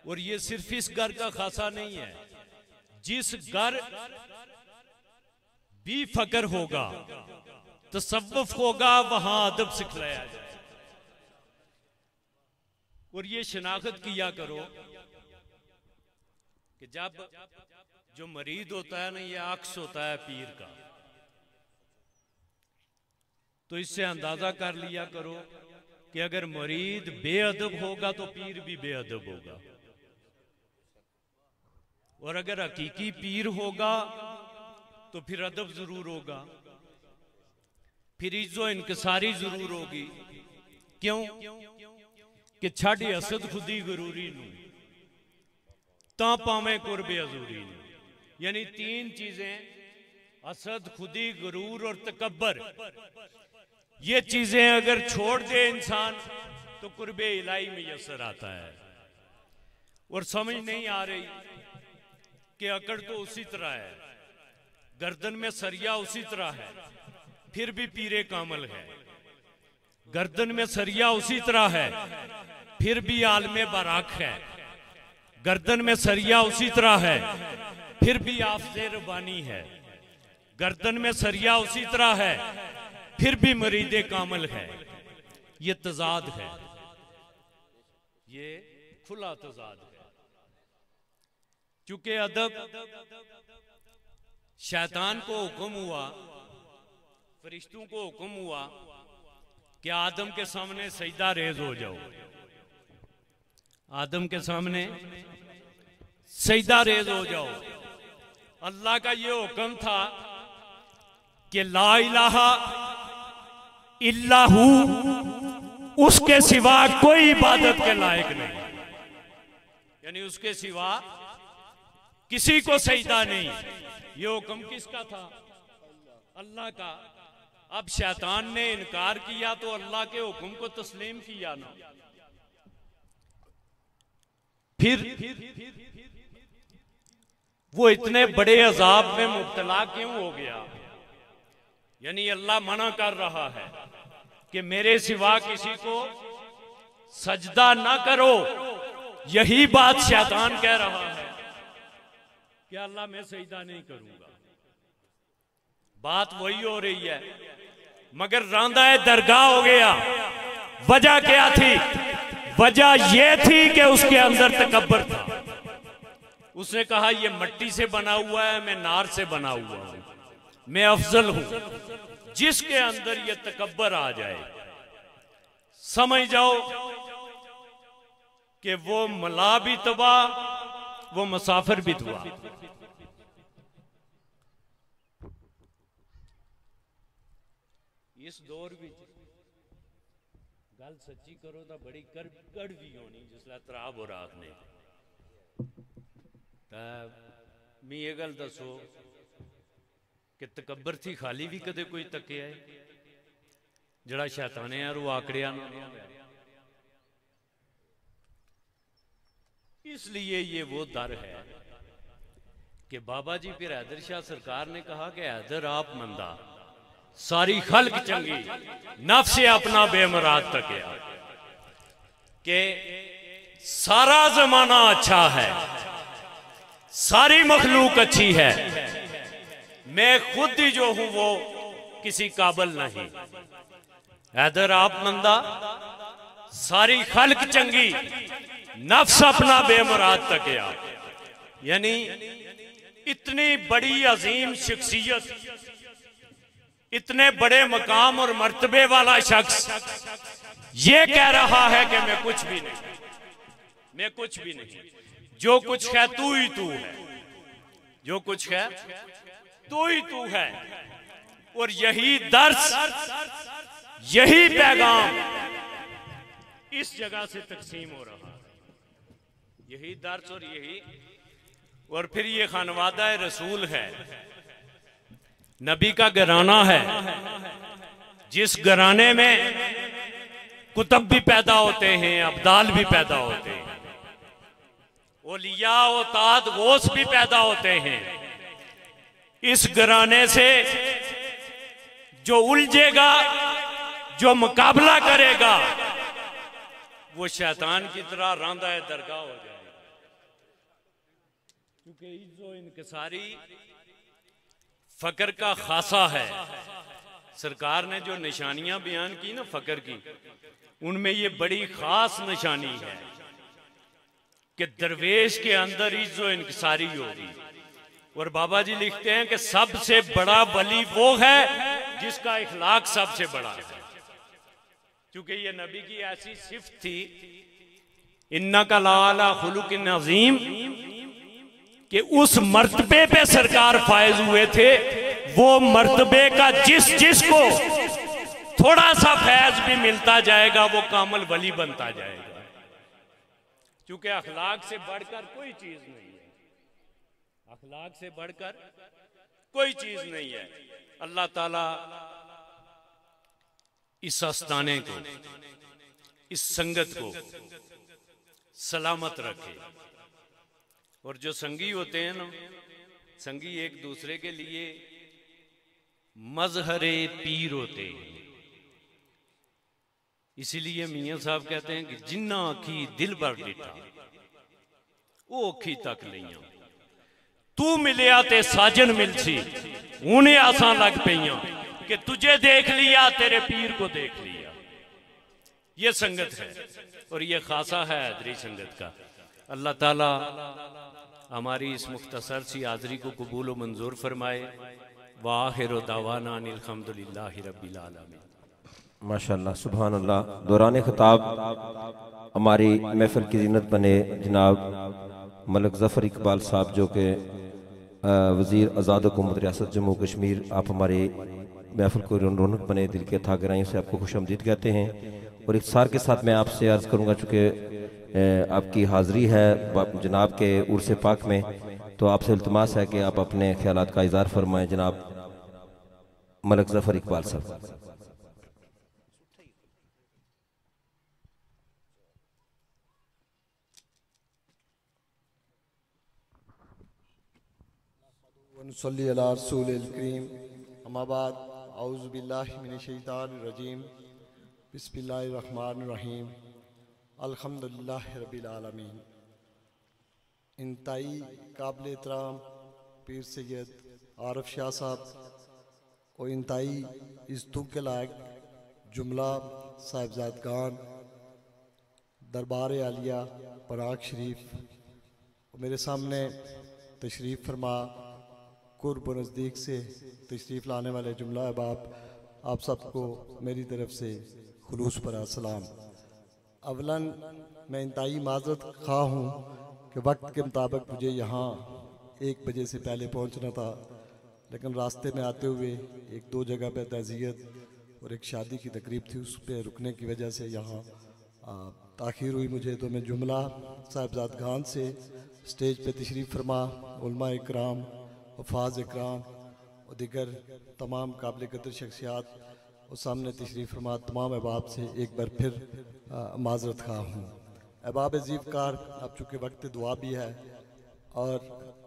और ये सिर्फ इस घर का खासा नहीं है, जिस घर भी फकर होगा, तसव्वुफ होगा, वहां अदब सिखलाया जाए। और ये शनाख्त किया करो कि जब जो मरीद होता है ना, ये अक्स होता है पीर का, तो इससे अंदाजा कर लिया करो कि अगर मरीद बेअदब होगा तो पीर भी बेअदब होगा, और अगर हकीकी पीर होगा तो फिर अदब जरूर होगा, फिर इज्जो इनकसारी जरूर होगी। क्यों कि छाड़ी असद खुदी गुरूरी नू ता पावे कुर्बे अजूरी नू। यानी तीन चीजें, असद, खुदी, गुरूर और तकब्बर, ये चीजें अगर छोड़ दे इंसान तो कुर्बे इलाही में यसर आता है। और समझ नहीं आ रही कि अकड़ तो उसी तरह है, गर्दन में सरिया उसी तरह है, फिर भी पीरे कामल है। गर्दन में सरिया उसी तरह है, फिर भी आलमे बाराक है। गर्दन में सरिया उसी तरह है, फिर भी आफज़े रबानी है। गर्दन में सरिया उसी तरह है, फिर भी मरीदे कामल है। ये तजाद है, ये खुला तजाद है। चूंकि अदब शैतान को हुक्म हुआ, फरिश्तों को हुक्म हुआ कि आदम के सामने सजदा रेज हो जाओ। आदम के सामने सजदा रेज हो जाओ। अल्लाह का ये हुक्म था कि ला इलाहा इल्लाहू, उसके सिवा कोई इबादत के लायक नहीं, यानी उसके सिवा किसी को सजदा नहीं। ये हुक्म किसका था? अल्लाह का। अब शैतान ने इनकार किया तो अल्लाह के हुक्म को तस्लीम किया ना। फिर वो इतने बड़े अजाब में मुब्तला क्यों हो गया? यानी अल्लाह मना कर रहा है कि मेरे सिवा किसी को सजदा ना करो। यही बात शैतान कह रहा है कि अल्लाह मैं सजदा नहीं करूंगा। बात वही हो रही है, मगर रांदा दरगाह हो गया। वजह क्या थी? वजह यह थी कि उसके अंदर तकब्बर था। उसने कहा ये मट्टी से बना हुआ है, मैं नार से बना हुआ हूं, मैं अफजल हूं। जिसके अंदर ये तकब्बर आ जाए, समझ जाओ कि वो मला भी तबाह, वो मुसाफिर भी तबाह। इस दौर में गल सच्ची करो तो बड़ी कड़वी होनी, जिसला तराब हो राखने मैं ये गल दसो कि तकब्बर थी खाली भी कदे कोई तके है जड़ा शैताने यार वो आकड़िया ना। इसलिए ये वो दर है कि बाबा जी फिर हैदर शाह सरकार ने कहा कि हैदर आप मंदा, सारी खल्क चंगी, नफ्स से अपना बेमराद तकिया, कि सारा जमाना अच्छा है, सारी मखलूक अच्छी है, मैं खुद ही जो हूं वो किसी काबिल नहीं। हैदर आप मंदा, सारी खल्क चंगी, नफ्स अपना बेमुराद तकिया। यानी इतनी बड़ी अजीम शख्सियत, इतने बड़े मकाम और मर्तबे वाला शख्स ये कह रहा है कि मैं कुछ भी नहीं, मैं कुछ भी नहीं, जो कुछ है तू ही तू है, जो कुछ है तू ही तू है। और यही दर्स, यही पैगाम इस जगह से तकसीम हो रहा है, यही दर्स और यही। और फिर ये खानवादा रसूल है, नबी का घराना है, जिस घराने में कुतुब भी पैदा होते हैं, अब्दाल भी पैदा होते हैं, ओलिया और ताद गोस भी पैदा होते हैं। इस घराने से जो उलझेगा, जो मुकाबला करेगा, वो शैतान की तरह रांदा है दरगाह हो जाएगा। क्योंकि इज्जो इनकसारी फकर का खासा है। सरकार ने जो निशानियां बयान की ना फकर की, उनमें ये बड़ी खास निशानी है कि दरवेश के अंदर इज्जो इनकसारी होगी। और बाबा जी लिखते हैं कि सबसे बड़ा वली वो है जिसका इखलाक सबसे बड़ा है। क्योंकि ये नबी की ऐसी सिफ्त थी, इन्ना का लाला खुलुक नज़ीम, कि उस मर्तबे पे सरकार फायज हुए थे। वो मर्तबे का जिसको थोड़ा सा फैज भी मिलता जाएगा वो कामल वली बनता जाएगा। क्योंकि अखलाक से बढ़कर कोई चीज नहीं है, अखलाक से बढ़कर कोई चीज नहीं है। अल्लाह ताला इस आस्ताने को, इस संगत को सलामत रखे। और जो संगी होते हैं ना, संगी एक दूसरे के लिए मजहरे पीर होते हैं। इसीलिए मियाँ साहब कहते हैं कि जिन्ना आखी दिल भर डिठा, वो अखी तक लिया, तू मिलिया ते साजन मिलसी, उन्हें आसान लग पईया कि तुझे देख लिया, तेरे पीर को देख लिया। ये संगत है और ये खासा है हैदरी संगत का। अल्लाह ताला हमारी इस मुख्तसर सी हाज़री को कबूल व मंजूर फरमाए। वाहिर दावाना अनिल हम्दुलिल्लाहि रब्बिल आलमीन। माशाअल्लाह, सुभान अल्लाह। दौरान खिताब हमारी महफिल की जीनत बने जनाब मलिक ज़फ़र इकबाल साहब, जो कि वज़ीर आज़ाद हुकूमत रियासत जम्मू कश्मीर, आप हमारे महफिल को रौनक बने, दिल के था गहराइयों से आपको खुशामदीद कहते हैं। और इख्तिसार के साथ मैं आपसे अर्ज़ करूँगा, चूँकि आपकी हाज़री है जनाब के उर्स पाक में, तो आपसे इल्तिमास है कि आप अपने ख्यालात का इज़हार फरमाएं। जनाब मलिक ज़फ़र इकबाल साहब। वनुसल्ली अला रसूलिल करीम, अम्मा बाद, औज़ु बिल्लाहि मिनश शैतानिर रजीम, बिस्मिल्लाहिर रहमानिर रहीम, अल्हम्दुलिल्लाहि रब्बिल आलमीन। इंतहाई काबिल एहतराम पीर सैयद आरिफ शाह साहब और इंतहाई इज़्ज़तों के लायक जुमला साहिबजादगान दरबार आलिया पराग शरीफ, मेरे सामने तशरीफ़ फरमा कुर्ब नज़दीक से तशरीफ़ लाने वाले जुमला अहबाब आप सबको मेरी तरफ से खुलूस पर सलाम। अवलन मैं इंतहाई माजरत खा हूँ कि वक्त के मुताबिक मुझे यहाँ 1 बजे से पहले पहुँचना था, लेकिन रास्ते में आते हुए 1-2 जगह पर तज़ियत और एक शादी की तकरीब थी, उस पर रुकने की वजह से यहाँ ताख़ीर हुई मुझे। तो मैं जुमला साहिबजादगान से स्टेज पे तशरीफ़ फरमा उलमा इकराम, हफ़ाज़ इकराम और दिगर तमाम काबिल कदर शख्सियात और सामने तशरीफ़ फरमा तमाम अहबाब से एक बार फिर माजरत खा हूँ। अहबाब ज़ीफ़कार, अब चूँकि वक्त दुआ भी है और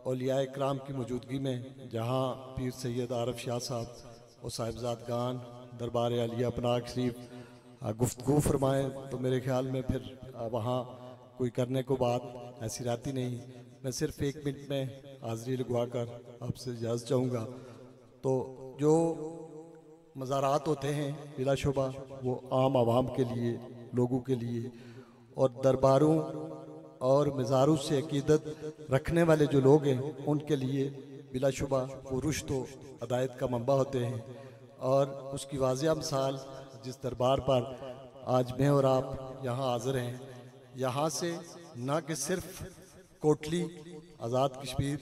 औलिया इकराम की मौजूदगी में जहाँ पीर सैयद आरफ शाह साहब और साहिबजादगान दरबार आलिया पनाग शरीफ गुफ्तगू फरमाएँ, तो मेरे ख्याल में फिर वहाँ कोई करने को बात ऐसी रहती नहीं। मैं सिर्फ़ 1 मिनट में हाज़री लगवा कर आपसे इजाज़त चाहूँगा। तो जो मज़ारात होते हैं बिलाशुबा वो आम आवाम के लिए, लोगों के लिए, और दरबारों और मज़ारों से अकीदत रखने वाले जो लोग हैं उनके लिए बिलाशुबा वो रुश्त व हदायत का मंबा होते हैं। और उसकी वाज़िया मिसाल जिस दरबार पर आज मैं और आप यहाँ हाज़िर हैं, यहाँ से ना कि सिर्फ कोटली आज़ाद कश्मीर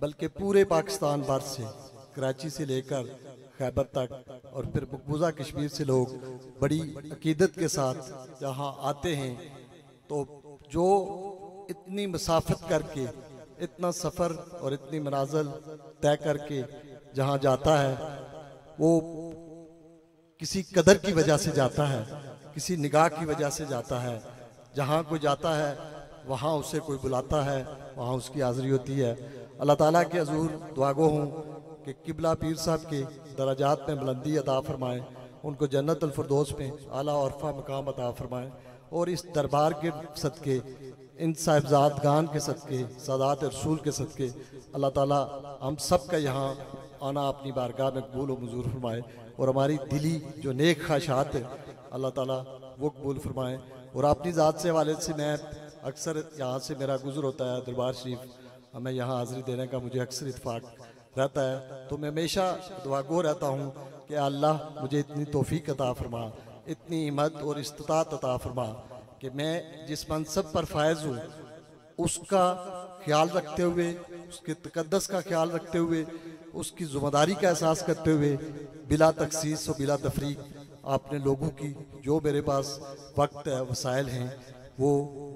बल्कि पूरे पाकिस्तान भर से, कराची से लेकर खैबर तक और फिर मकबूजा कश्मीर से लोग बड़ी अकीदत के साथ यहाँ आते हैं। तो जो इतनी मसाफत करके, इतना सफ़र और इतनी मनाज़िल तय करके जहाँ जाता है, वो किसी कदर की वजह से जाता है, किसी निगाह की वजह से जाता है। जहाँ कोई जाता है वहाँ उसे कोई बुलाता है, वहाँ उसकी हाज़िरी होती है। अल्लाह ताला के हज़ूर दुआगो हूँ कि किबला पीर साहब के दराजात में बुलंदी अता फरमाएँ, उनको जन्नत अल फिरदौस में आला औरफा मकाम अता फरमाएँ, और इस दरबार के सदके, इन साहिबजादगान के सदके, सादात रसूल के सदके अल्लाह ताला हम सब का यहाँ आना अपनी बारगाह में कबूल व मंजूर फरमाए, और हमारी दिली जो नेक ख्वाहिशात है अल्लाह ताला वो कबूल फरमाए। और अपनी ज़ात से हवाले से मैं अक्सर यहाँ से मेरा गुज़र होता है दरबार शरीफ, हमें यहाँ हाज़िरी देने का मुझे अक्सर इत्फाक रहता है। तो मैं हमेशा दुआगो रहता हूँ कि अल्लाह मुझे इतनी तौफीक अता फरमा, इतनी हिम्मत और इस्तिताअत अता फरमा कि मैं जिस मनसब पर फायज़ हूँ उसका ख्याल रखते हुए, उसके तकद्दस का ख्याल रखते हुए, उसकी ज़िम्मेदारी का एहसास करते हुए, बिला तखसीस और बिला तफरीक आपने लोगों की जो मेरे पास वक्त है, वसाइल हैं, वो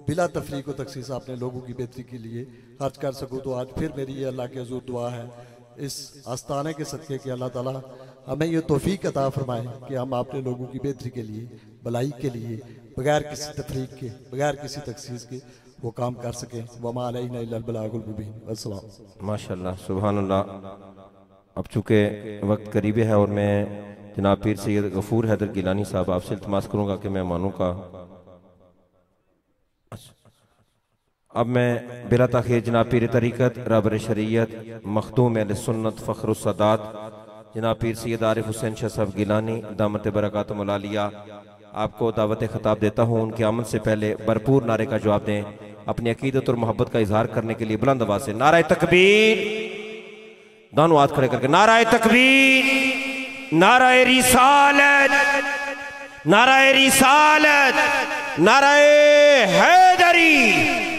बिला तफरीक व तखसीस आपने लोगों की बेहतरी के लिए खर्च कर सकूँ। तो आज फिर मेरी ये अल्लाह के हज़ूर दुआ है इस आस्ताने के सदक़े कि अल्लाह ताला हमें ये तौफीक अता फरमाए कि हम आपने लोगों की बेहतरी के लिए, भलाई के लिए, बगैर किसी तफरीक के, बगैर किसी तखसीस के वो काम कर सकें। वमा अलैना इल्लल बलागुल मुबीन। अस्सलाम। माशाल्लाह, सुभान अल्लाह। अब चूँकि वक्त करीब है और मैं जनाब पीर सैयद गफूर हैदर गिलानी साहब आपसे इल्तिमास करूँगा कि मेहमानों का अब मैं बिला ताख़ीर जनाब पीर तरीक़त रहबर शरीयत मखदूम अहले सुन्नत फ़ख्रुस सादात जनाब पीर सैयद आरिफ हुसैन शाह साहब गिलानी दामत बरकातुहुल आलिया आपको दावत ख़िताब देता हूँ। उनके आमद से पहले भरपूर नारे का जवाब दें, अपनी अकीदत और मोहब्बत का इजहार करने के लिए बुलंद आवाज़ से नाराए तकबीर, दोनों हाथ खड़े करके नाराए तकबीर, नाराए रिसालत, नाराए रिसालत, नाराए हैदरी।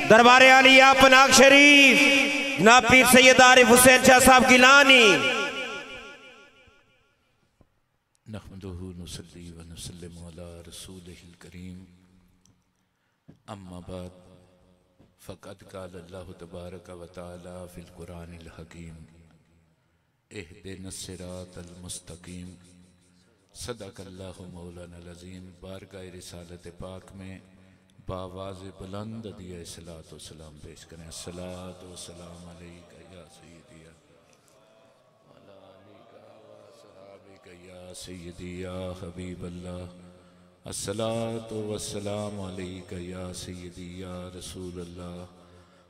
दरबार आलिया पनाग शरीफ जनाब पीर सैयद आरिफ हुसैन शाह साहब गिलानी। नहमदुहु नुसल्ली व नुसल्लिमु अला रसूलिहिल करीम, अम्मा बाद फ़क़द क़ाल अल्लाहु तबारक व तआला फ़िल क़ुरानिल हकीम, इहदिनस सिरातल मुस्तक़ीम, सदक़ल्लाहु मौलाना अज़ीम। बारगाह रिसालत पाक में बावाज़ बुलंद दिया सलातो सलाम पेश करें। सलातो सलाम अलैका या सय्यदी अला आलिका व सहाबिका या सय्यदी या हबीबल्लाह, अस्सलातु वस्सलाम अलैका या सय्यदी या रसूलल्लाह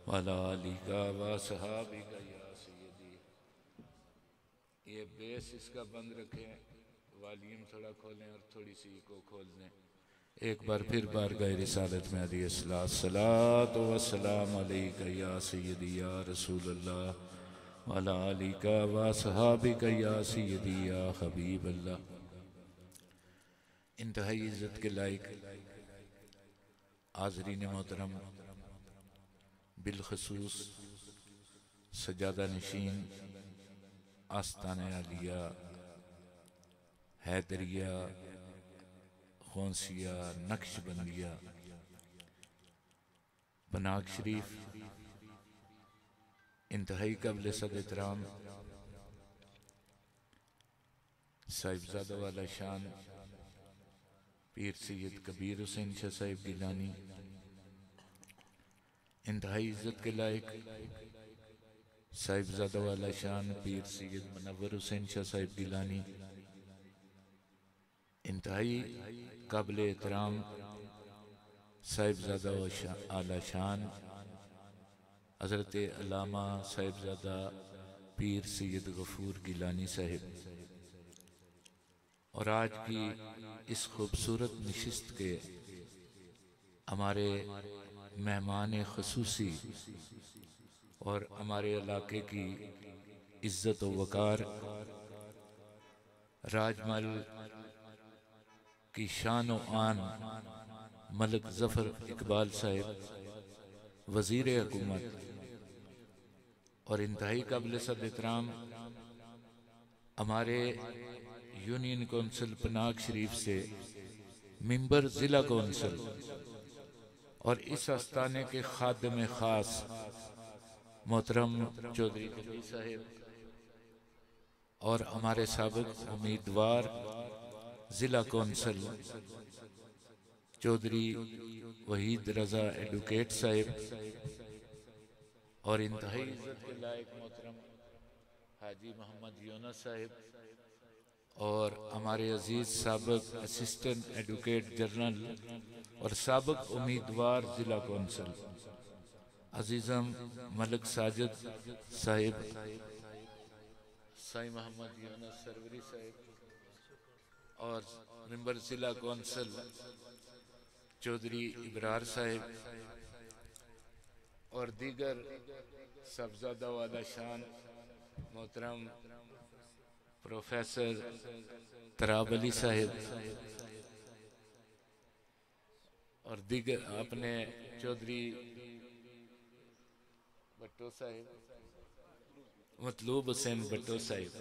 व अला आलिका व सहाबिका या सय्यदी। ये बेस इसका बंद रखें, वॉल्यूम थोड़ा खोलें और थोड़ी सी को खोल दें। एक बार फिर बारगाह रिसालत में आदि सलातो वस्सलाम अलैका या सय्यदी या रसूलल्लाह व अला आलिका व सहाबिका या सय्यदी या हबीबल्लाह। इंतहाई इज्जत के लायक हाज़रीन मोहतरम, बिलखसूस सजादा नशीन आस्ताने आलिया हैदरिया खौंसिया नक्शबंदिया पनाक शरीफ, इंतहाई काबिल सद एहतराम साहिबजादा वाला शान पीर सैयद कबीर हुसैन शाह साहिब गिलानी, इंतहाई इज्जत के लायक साहिबजादा वाला शान पीर सैयद मुनव्वर हुसैन शाह साहिब गिलानी, इंतहाई काबिल एहतराम साहिबजादा आला शान हज़रत अल्लामा साहिबजादा पीर सैयद गफूर गिलानी साहिब। और आज की इस खूबसूरत नशिस्त के हमारे मेहमान ख़ुसूसी और हमारे इलाके की इज़्ज़त व वक़ार, राजमहल की शान व आन मलिक ज़फ़र इकबाल साहिब वज़ीर हुकूमत और इंतहाई काबिल सद एहतराम हमारे यूनियन कौंसिल पनाक शरीफ से मिंबर ज़िला कौंसिल और इस आस्थाने के खादिम ख़ास मोहतरम चौधरी जली साहिब और हमारे साबिक़ उम्मीदवार ज़िला कौंसिल चौधरी वहीद रज़ा एडवोकेट साहिब और इंतहाई इज़्ज़त के लायक मोहतरम हाजी मोहम्मद यूनुस साहिब और हमारे अजीज़ साबिक़ असिस्टेंट एडवोकेट जनरल और साबिक़ उम्मीदवार ज़िला कौंसिल अजीज़म मलिक साजिद साहिब, साई मोहम्मद यूनुस सरवरी साहिब और मेंबर ज़िला कौंसिल चौधरी इब्रार साहिब और दीगर साहबजादा वाला शान मोहतरम प्रोफेसर तराब अली साहिब और दीगर अपने चौधरी भट्टो साहिब, मतलूब हुसैन भट्टो साहिब,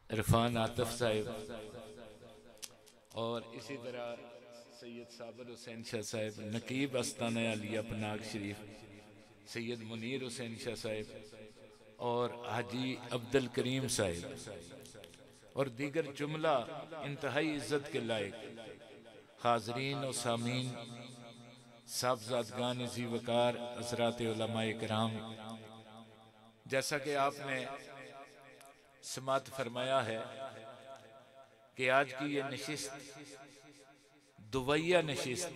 इरफान आतिफ साहिब और इसी तरह सैयद साबिर हुसैन शाह साहिब, नकीब आस्ताना आलिया पनाक शरीफ सैयद मुनीर हुसैन शाह साहिब और हाजी अब्दुल करीम साहिब और दीगर जुमला इंतहाई इज्जत के लायक हाजरीन और सामीन साहबजादगान ज़ी वकार हज़रात उलमाए किराम, जैसा कि आपने समात फरमाया है कि आज की ये नशिस्त दुवैया नशिस्त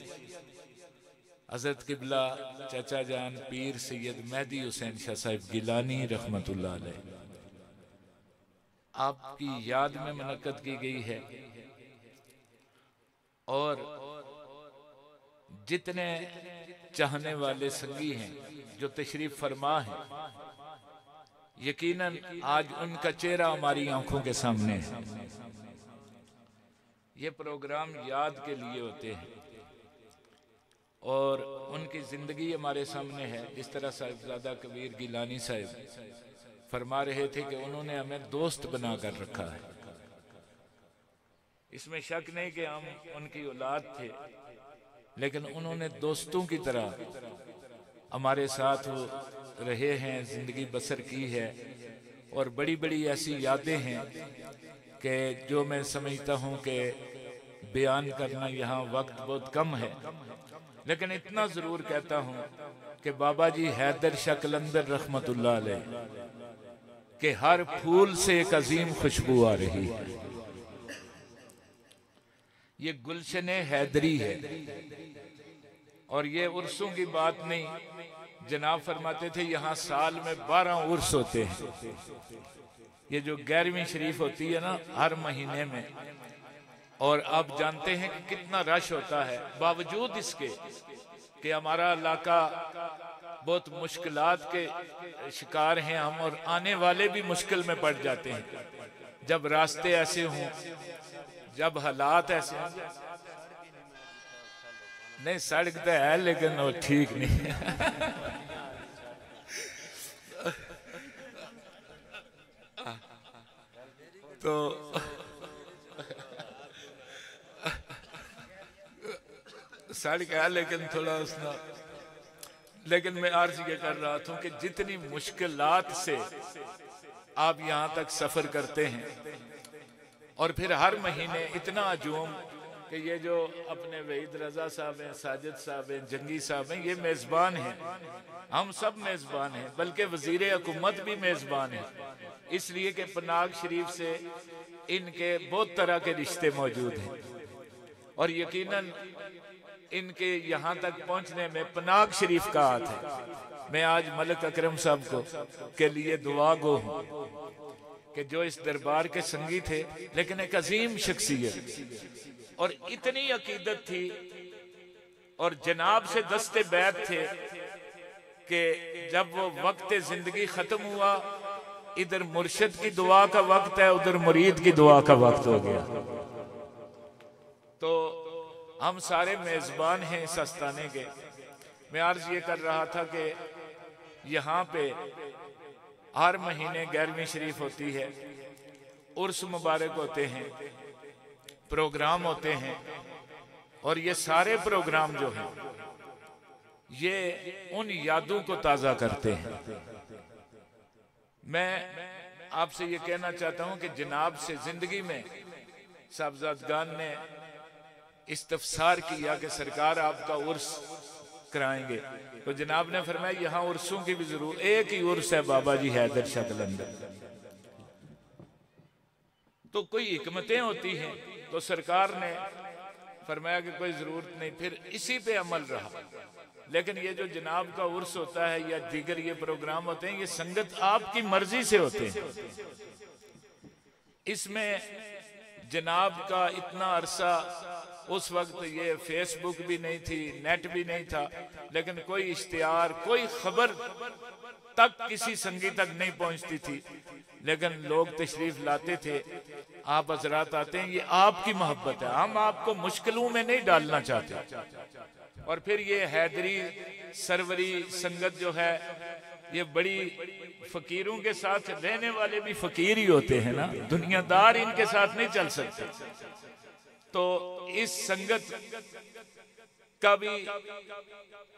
हज़रत किबला चाचा जान पीर सैयद मेहदी हुसैन शाह साहिब गिलानी रहमतुल्लाह अलैह आपकी याद में मुनक्कद की गई है। और जितने चाहने वाले संगी हैं जो तशरीफ फरमा है, यकीनन आज उनका चेहरा हमारी आंखों के सामने है। ये प्रोग्राम याद के लिए होते हैं और उनकी जिंदगी हमारे सामने है। जिस तरह साहिबजादा कबीर गिलानी साहिब फरमा रहे थे कि उन्होंने हमें दोस्त बना कर रखा है, इसमें शक नहीं कि हम उनकी औलाद थे, लेकिन उन्होंने दोस्तों की तरह हमारे साथ रहे हैं, जिंदगी बसर की है और बड़ी बड़ी ऐसी यादें हैं कि जो मैं समझता हूं कि बयान करना यहाँ वक्त बहुत कम है, लेकिन इतना जरूर कहता हूं कि बाबा जी हैदर शाह कलंदर रहमतुल्लाह अलैह के हर फूल से एक अजीम खुशबू आ रही है। ये गुलशन हैदरी है और ये उर्सों की बात नहीं, जनाब फरमाते थे यहाँ साल में 12 उर्स होते हैं। ये जो 11वीं शरीफ होती है ना हर महीने में, और आप जानते हैं कि कितना रश होता है, बावजूद इसके कि हमारा इलाका बहुत मुश्किलात के शिकार हैं हम, और आने वाले भी मुश्किल में पड़ जाते हैं जब रास्ते ऐसे हों जब हालात ऐसे नहीं, सड़क तो है लेकिन वो ठीक नहीं है। तो सड़क है लेकिन थोड़ा उसना, लेकिन मैं अर्ज ये कर रहा था कि जितनी मुश्किलात से आप यहाँ तक सफर करते हैं और फिर हर महीने इतना हजूम कि ये जो अपने वहीद रजा साहब हैं, साजिद साहब हैं, जंगी साहब हैं, ये मेज़बान हैं, हम सब मेज़बान हैं, बल्कि वज़ीर हुकूमत भी मेज़बान है, इसलिए कि पनाग शरीफ से इनके बहुत तरह के रिश्ते मौजूद हैं और यकीनन इनके यहाँ तक पहुँचने में पनाग शरीफ का हाथ है। मैं आज मलिक अकरम साहब को के लिए दुआ गो हूँ कि जो इस दरबार के संगी थे लेकिन एक अजीम शख्सियत और इतनी अकीदत थी और जनाब से दस्ते बैत थे कि जब वो वक्त जिंदगी खत्म हुआ, इधर मुर्शिद की दुआ का वक्त है, उधर मुरीद की दुआ का वक्त हो गया। तो हम सारे मेजबान हैं इस आस्थाने के। मैं अर्ज ये कर रहा था कि यहाँ पे हर महीने 11वीं शरीफ होती है, उर्स मुबारक होते हैं, प्रोग्राम होते हैं और ये सारे प्रोग्राम जो हैं ये उन यादों को ताज़ा करते हैं। मैं आपसे ये कहना चाहता हूं कि जनाब से जिंदगी में साहबजादगान ने इस्तफसार किया कि सरकार आपका उर्स कराएंगे, तो जनाब ने फरमाया यहाँ उर्सों की भी जरूर, एक ही उर्स है बाबा जी हैदर शाह कलंदर। तो कोई हिकमतें होती हैं, तो सरकार ने फरमाया कि कोई जरूरत नहीं, फिर इसी पे अमल रहा। लेकिन ये जो जनाब का उर्स होता है या दीगर ये प्रोग्राम होते हैं, ये संगत आपकी मर्जी से होते हैं। इसमें जनाब का इतना अरसा, उस वक्त ये फेसबुक भी नहीं थी, नेट भी नहीं था, लेकिन कोई इश्तिहार, कोई खबर तक किसी संगी तक नहीं पहुंचती थी, लेकिन लोग तशरीफ लाते थे। आप हजरात आते हैं, ये आपकी मोहब्बत है, हम आपको मुश्किलों में नहीं डालना चाहते। और फिर ये हैदरी सरवरी संगत जो है, ये बड़ी फकीरों के साथ रहने वाले भी फकीर ही होते हैं ना, दुनियादार इनके साथ नहीं चल सकते। तो इस संगत का भी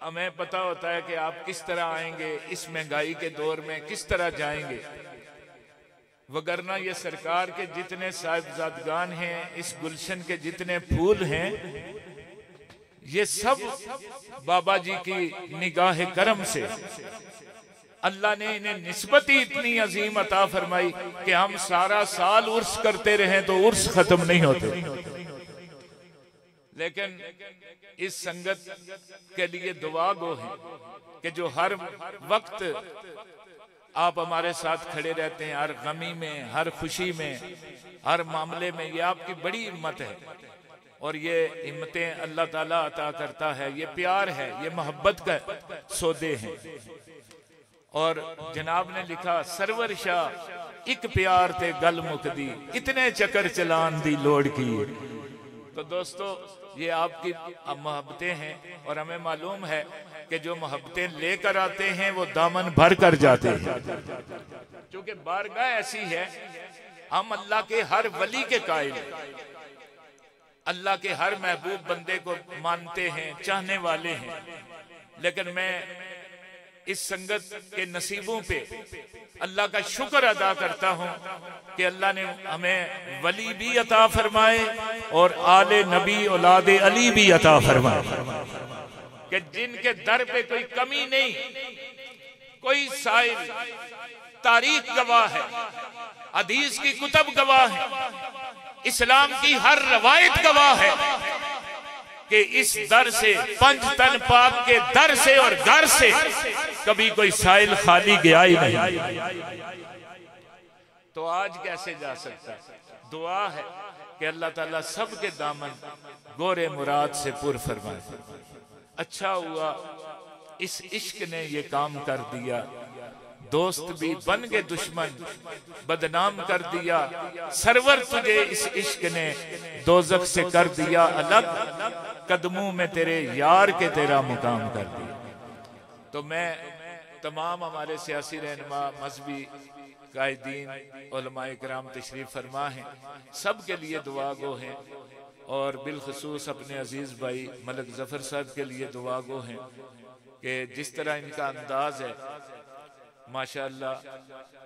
हमें पता होता है कि आप किस तरह आएंगे, इस महंगाई के दौर में किस तरह जाएंगे, वगरना ये सरकार के जितने साहिबजादगान हैं, इस गुलशन के जितने फूल हैं, ये सब बाबा जी की निगाह करम से अल्लाह ने इन्हें निस्बत ही इतनी अजीम अता फरमाई कि हम सारा साल उर्स करते रहे तो उर्स खत्म नहीं होते। लेकिन इस संगत के लिए दुआ गो है कि जो हर वक्त आप हमारे साथ खड़े रहते हैं, हर गमी में, हर खुशी में, हर मामले में, ये आपकी बड़ी हिम्मत है। और ये हिम्मतें अल्लाह ताला अता करता है, ये प्यार है, ये मोहब्बत का सौदे हैं। और जनाब ने लिखा, सरवर शाह एक प्यार ते गल मुकदी, इतने चक्कर चलान दी लोड़ की। तो दोस्तों, ये आपकी मोहब्बतें हैं और हमें मालूम है कि जो मोहब्बतें लेकर आते हैं वो दामन भर कर जाते हैं, क्योंकि बारगाह ऐसी है, हम अल्लाह के हर वली के कायल हैं, अल्लाह के हर महबूब बंदे को मानते हैं, चाहने वाले हैं। लेकिन मैं इस संगत के नसीबों पे अल्लाह का शुक्र अदा करता हूं कि अल्लाह ने हमें वली भी अता फरमाए और आले नबी औलादे अली भी अता फरमाए, कि जिनके दर पे कोई कमी नहीं, कोई साहिब तारीख गवाह है, हदीस की कुतब गवाह है, इस्लाम की हर रवायत गवाह है कि इस दर से, पंच तन पाक के दर से और घर से कभी कोई साइल खाली गया ही नहीं। तो आज कैसे जा सकता है? दुआ है कि अल्लाह ताला सबके दामन गोरे मुराद से पुर फरमाए। अच्छा हुआ इस इश्क ने ये काम कर दिया, दोस्त भी बन गए दुश्मन, बदनाम कर दिया सरवर तुझे इस इश्क ने, दोजख से कर दिया अलग, कदमों में तेरे यार के तेरा मुकाम कर दिया। तो मैं तमाम हमारे सियासी रहनुमा, मजहबी कायदीन, उलमाए किराम तशरीफ फरमा हैं, सब के लिए दुआ गो हैं, और बिलखसूस अपने अजीज भाई मलिक जफर साहब के लिए दुआ गो हैं कि जिस तरह इनका अंदाज है माशाअल्लाह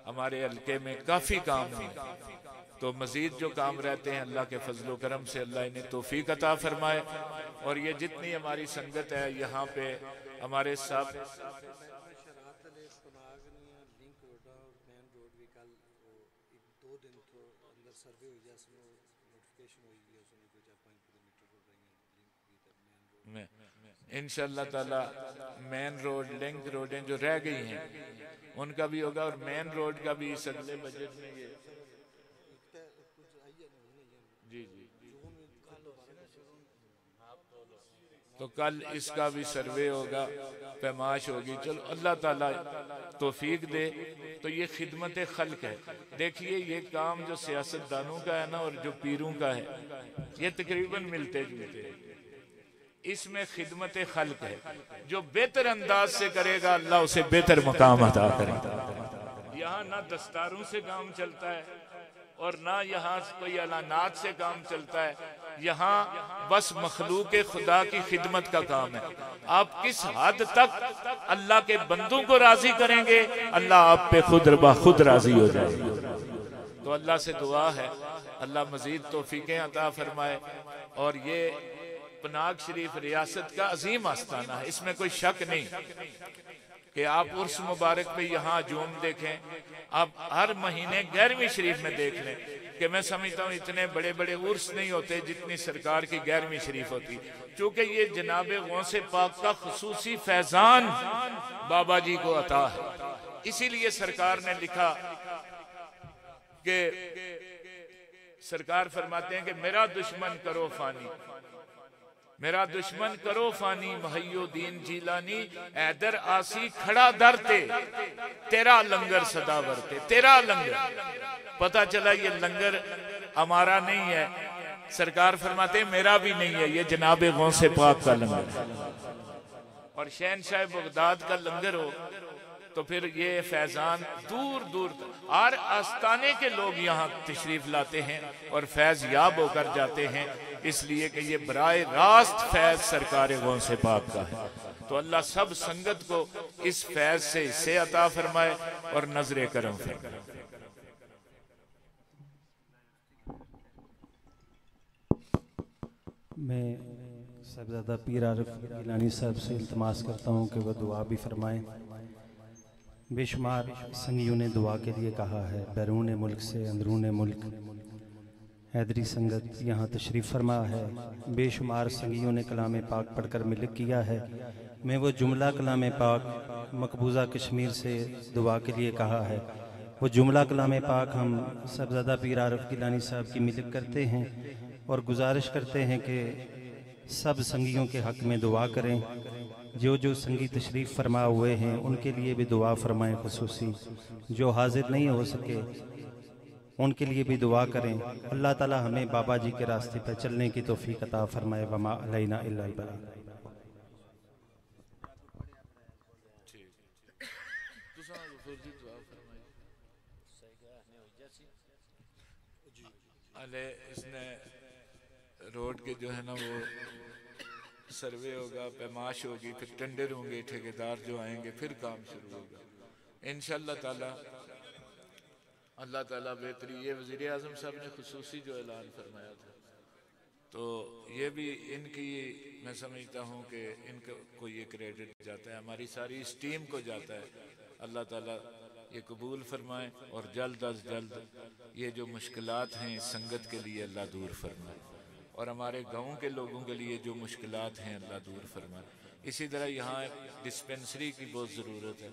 हमारे हल्के में काफ़ी काम है, तो मजीद जो काम रहते हैं अल्लाह के फजलो करम से अल्लाह इन्हें तौफीक अता फरमाए। और ये जितनी हमारी संगत है यहाँ पे हमारे साथ इंशाअल्लाह ताला मेन रोड, लिंक रोडें जो रह गई हैं उनका भी होगा, और मेन रोड का भी इस अगले बजट में ये जी जी तो कल इसका भी सर्वे होगा, पैमाश होगी। चलो अल्लाह ताला तौफीक दे। तो ये खिदमत खल्क है। देखिए ये काम जो सियासतदानों का है ना और जो पीरों का है ये तकरीबन मिलते जुलते हैं। इसमें खिदमत खल्क है, जो बेहतर अंदाज से करेगा अल्लाह उसे बेहतर मकाम अता करेगा। यहाँ ना दस्तारों से काम चलता है और ना यहाँ कोई ऐलानात से काम चलता है, यहाँ बस मखलूक खुदा की खिदमत का काम है। आप किस हद तक अल्लाह के बंदों को राजी करेंगे, अल्लाह आप पे खुद खुद राजी हो जाएगा। तो अल्लाह से दुआ है अल्लाह मजीद तौफीकें अता फरमाए। और ये पनाग शरीफ रियासत का अजीम आस्थाना है, इसमें कोई शक नहीं कि आप उर्स मुबारक में यहाँ जूम देखें, आप हर महीने 11वीं शरीफ में देख लें कि मैं समझता हूँ इतने बड़े बड़े उर्स नहीं होते जितनी सरकार की 11वीं शरीफ होती, क्योंकि ये जनाब गौसे पाक का खुसूसी फैजान बाबा जी को अता है। इसीलिए सरकार ने लिखा कि सरकार फरमाते हैं कि मेरा दुश्मन करो फानी, मेरा दुश्मन करो फानी, मुहय्युद्दीन जीलानी ऐदर आसी खड़ा दरते, तेरा लंगर सदा वरते। तेरा लंगर, पता चला ये लंगर हमारा नहीं है, सरकार फरमाते मेरा भी नहीं है, ये जनाब गौसे पाक का लंगर है। और शहनशाह बगदाद का लंगर हो तो फिर ये फैजान दूर दूर हर आस्थाने के लोग यहाँ तशरीफ लाते हैं और फैज याब होकर जाते हैं, इसलिए कि ये बराए रास्त फैज सरकार गौसे पाक का है। तो अल्लाह सब संगत को इस फैज से हिस्से अता फरमाए और नजरे करम फरमाए। मैं साहिबजादा पीर आरिफ गिलानी साहब से इल्तमास करता हूँ कि वह दुआ भी फरमाएं। बेशुमार संगियों ने दुआ के लिए कहा है, बैरून मुल्क से अंदरून मुल्क हैदरी संगत यहाँ तशरीफ़ फरमा है। बेशुमार संगियों ने कलाम पाक पढ़कर मिलक किया है। मैं वो जुमला कलाम पाक मकबूजा कश्मीर से दुआ के लिए कहा है, वो जुमला कलाम पाक हम साहिबजादा पीर आरिफ गिलानी साहब की मिलक करते हैं और गुजारिश करते हैं कि सब संगियों के हक़ में दुआ करें। जो जो संगी तशरीफ़ फरमा हुए हैं उनके लिए भी दुआ फरमाएं, खुसूसी जो हाजिर नहीं हो सके उनके लिए भी दुआ करें। अल्लाह ताला हमें बाबा जी के रास्ते पर चलने की तौफीक अता फरमाए। वमा अलैना इल्ला अल बलाग। इसने रोड के जो है ना वो सर्वे होगा, पैमाश होगी, फिर टेंडर होंगे, ठेकेदार जो आएंगे, फिर काम शुरू होगा इंशाअल्लाह ताला। अल्लाह ताला बेहतरी। ये वज़ीर आज़म साहब ने खुसूसी जो ऐलान फरमाया था, तो ये भी इनकी मैं समझता हूँ कि इनको ये क्रेडिट जाता है, हमारी सारी इस टीम को जाता है। अल्लाह ताला ये कबूल फरमाए और जल्द अज जल्द ये जो मुश्किलात हैं संगत के लिए अल्लाह दूर फरमाए और हमारे गाँव के लोगों के लिए जो मुश्किलात हैं अल्लाह दूर फरमाए। इसी तरह यहाँ डिस्पेंसरी की बहुत ज़रूरत है,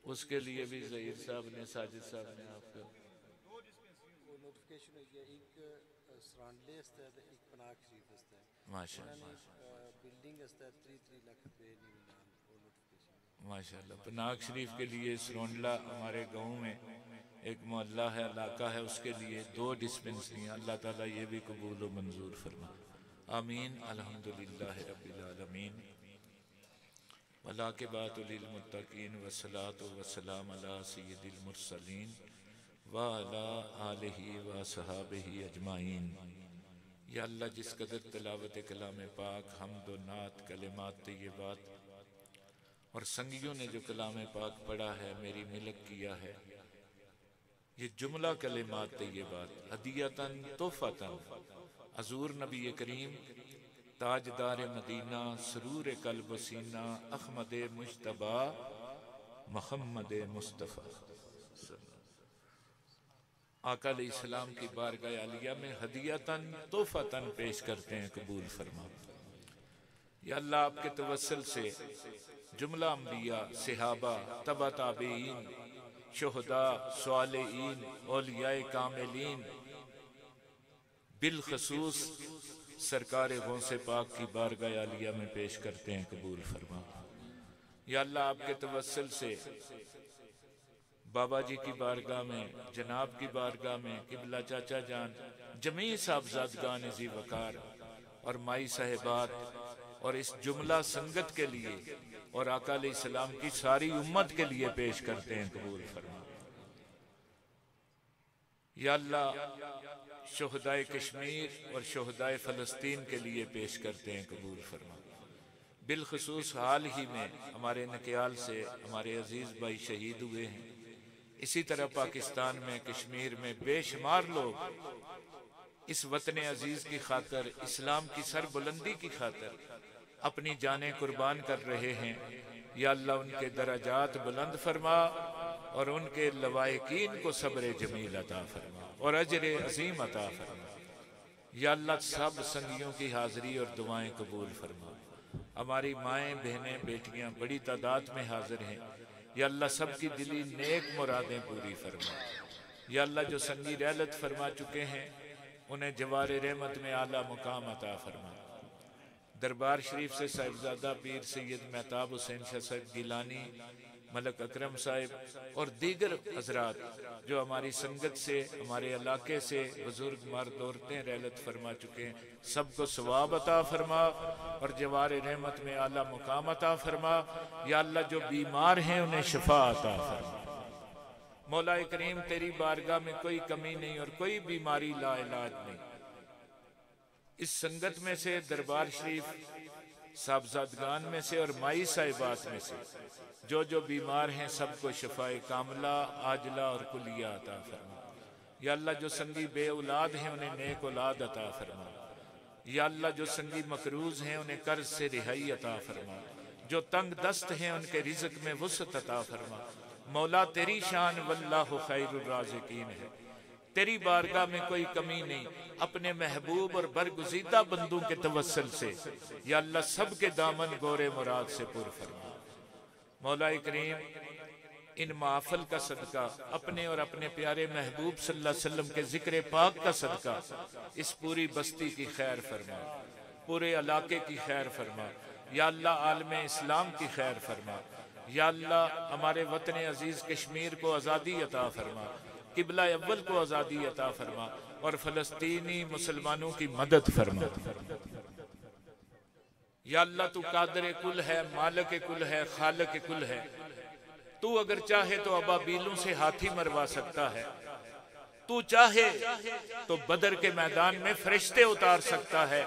उसके लिए भी ज़हीर साहब ने, साजिद साहब ने आपका माशाअल्लाह माशाल्लाह। पनाग शरीफ के लिए सरोंडला हमारे गांव में एक मोहल्ला है, इलाका है, उसके लिए 2 डिस्पेंसरी। अल्लाह ताला ये भी कबूल व मंजूर फरमा। आमीन। अल्हम्दुलिल्लाह रब्बिल आलमीन वलाक़िबातुल लिल मुत्तक़ीन वस्सलातु वस्सलाम अला सय्यिदिल मुरसलीन व अला आलिहि व सहाबिहि अजमाइन। या अल्लाह, जिस कदर तिलावत कलाम पाक, हम्द व नात, कलिमात तय्यबात और संगियों ने जो कलाम पाक पढ़ा है, मेरी मिलक किया है, ये जुमला कलिमात तय्यबात हदियतन तोहफतन हजूर नबी करीम ताजदार मदीना सरूर कल्ब सीना अहमद मुश्तबा मोहम्मद मुस्तफ़ा आका अलैहिस्सलाम की बारगाह आलिया में हदियतन तोहफतन पेश करते हैं, कबूल फरमा। या अल्लाह, आपके तवस्सुल से जुमला अंबिया, सहाबा, तबा ताबीन, शुहदा, स्वालिहीन, औलियाए कामिलीन, बिलखसूस सरकार गौसे पाक की बारगाह आलिया में पेश करते हैं, कबूल फरमा। या अल्लाह, आपके तवस्सुल से बाबा जी की बारगाह में, जनाब की बारगाह में, किबला चाचा जान, जमी साहबजादगान जी वकार और माई साहिबात और इस जुमला संगत के लिए और आका अलैहिस्सलाम की सारी उम्मत के लिए पेश करते हैं, कबूल फरमा। या अल्लाह, शुहदाए कश्मीर और शुहदाए फ़लस्तीन के लिए पेश करते हैं, कबूल फरमा। बिलखसूस हाल ही में हमारे नकियाल से हमारे अजीज़ भाई शहीद हुए हैं। इसी तरह पाकिस्तान में, कश्मीर में बेशुमार लोग इस वतन अजीज़ की खातर, इस्लाम की सरबुलंदी की खातर अपनी जानें कुर्बान कर रहे हैं। या अल्लाह, उनके दराजात बुलंद फरमा और उनके लवायकीन को सब्र जमील अता फरमा और अजर अजीम अता फरमा। या अल्लाह, सब संगियों की हाजिरी और दुआएं कबूल फरमा। हमारी माएँ, बहनें, बेटियां बड़ी तादाद में हाजिर हैं। या अल्लाह, सबकी दिली नेक मुरादें पूरी फरमा। या अल्लाह, जो संगी रहलत फरमा चुके हैं उन्हें जवार रहमत में आला मुकाम अता फरमा। दरबार शरीफ से साहिबजादा पीर सैयद मेहताब हुसैन शाह साहब गिलानी, मलक अकरम साहिब और दीगर हजरात जो हमारी संगत से, हमारे इलाके से बुजुर्ग मर्द औरतें रहलत फरमा चुके हैं, सबको सवाब अता फरमा और जवार रहमत में आला मुकाम अता फरमा। या अल्लाह, जो बीमार हैं उन्हें शिफा अता फरमा। मौला करीम, तेरी बारगाह में कोई कमी नहीं और कोई बीमारी लाइलाज नहीं। इस संगत में से, दरबार शरीफ साहबजादगान में से और माई साहिबात में से जो जो बीमार हैं सबको शफाए कामला, आजला और कुलिया अता फरमा। या अल्लाह, जो संगी बे औलाद हैं उन्हें नेक औलाद अता फरमा। या अल्लाह, जो संगी मकरूज हैं उन्हें कर्ज से रिहाई अता फरमा। जो तंग दस्त हैं उनके रिज़्क़ में वुसअत अता फरमा। मौला, तेरी शान वल्लाहु खैरुर राज़िकीन है, तेरी बारगाह में कोई कमी नहीं। अपने महबूब और बरगुज़ीदा बंदों के तवस्सुल से या अल्लाह, सब के दामन गोरे मुराद से पुर फरमा। मौला करीम, इन महफिल का सदका, अपने और अपने प्यारे महबूब सल्लल्लाहु अलैहि वसल्लम के जिक्र पाक का सदका इस पूरी बस्ती की खैर फरमा, पूरे इलाके की खैर फरमा। या अल्लाह, आलमे इस्लाम की खैर फरमा। या अल्लाह, हमारे वतन अजीज कश्मीर को आज़ादी अता फरमा, किबला अव्वल को आज़ादी अता फरमा और फ़लस्तीनी मुसलमानों की मदद फरमा। या अल्लाह, तू कादर कुल है, मालिक कुल है, खालिक कुल है। तू अगर चाहे तो अबाबीलों से हाथी मरवा सकता है, तू चाहे तो बदर के मैदान में फरिश्ते उतार सकता है।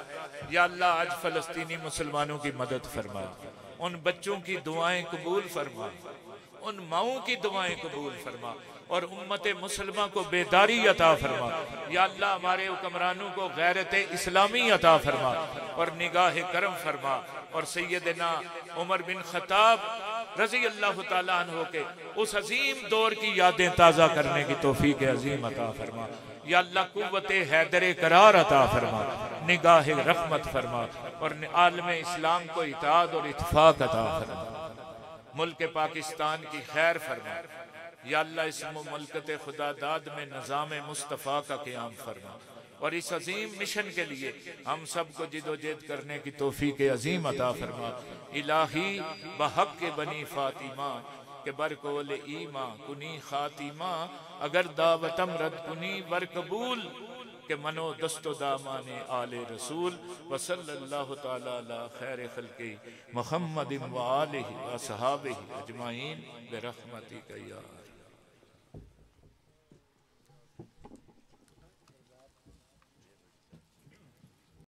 या अल्लाह, आज फ़लस्तीनी मुसलमानों की मदद फरमा, उन बच्चों की दुआएं कबूल फरमा, उन माओं की दुआएं कबूल फरमा और उम्मत मुसलमा को बेदारी अता फरमा। या अल्लाह, हमारे हुक्मरानों को गैरत इस्लामी अता फरमा और निगाह करम फरमा और सैयदना उमर बिन खत्ताब रज़ी अल्लाह ताला अन्हु के उस अजीम दौर की यादें ताज़ा करने की तौफीक अजीम अता फरमा। या अल्लाह, कुव्वत हैदर करार अता फरमा, निगाह रहमत फरमा और आलम इस्लाम को इताद और इत्फाक अता फरमा। मुल्क पाकिस्तान की खैर फरमा। या अल्लाह, इस मुल्कत खुदादाद में निज़ाम मुस्तफ़ा का क़याम फरमा और इस अजीम मिशन के लिए हम सबको जिदोजहद करने की तौफीक अजीम अता फरमा। इलाही बहक के बनी फातिमा के बरकोल ईमा कुनी खातिमा, अगर दावतम रद कुनी वर कबूल के मनो दस्तो दामाने आले रसूल। वसल्लल्लाहु ताला अला खैर खल्क़ि मुहम्मदिन व आलिहि व असहाबिहि अजमाइन बिरहमतिक या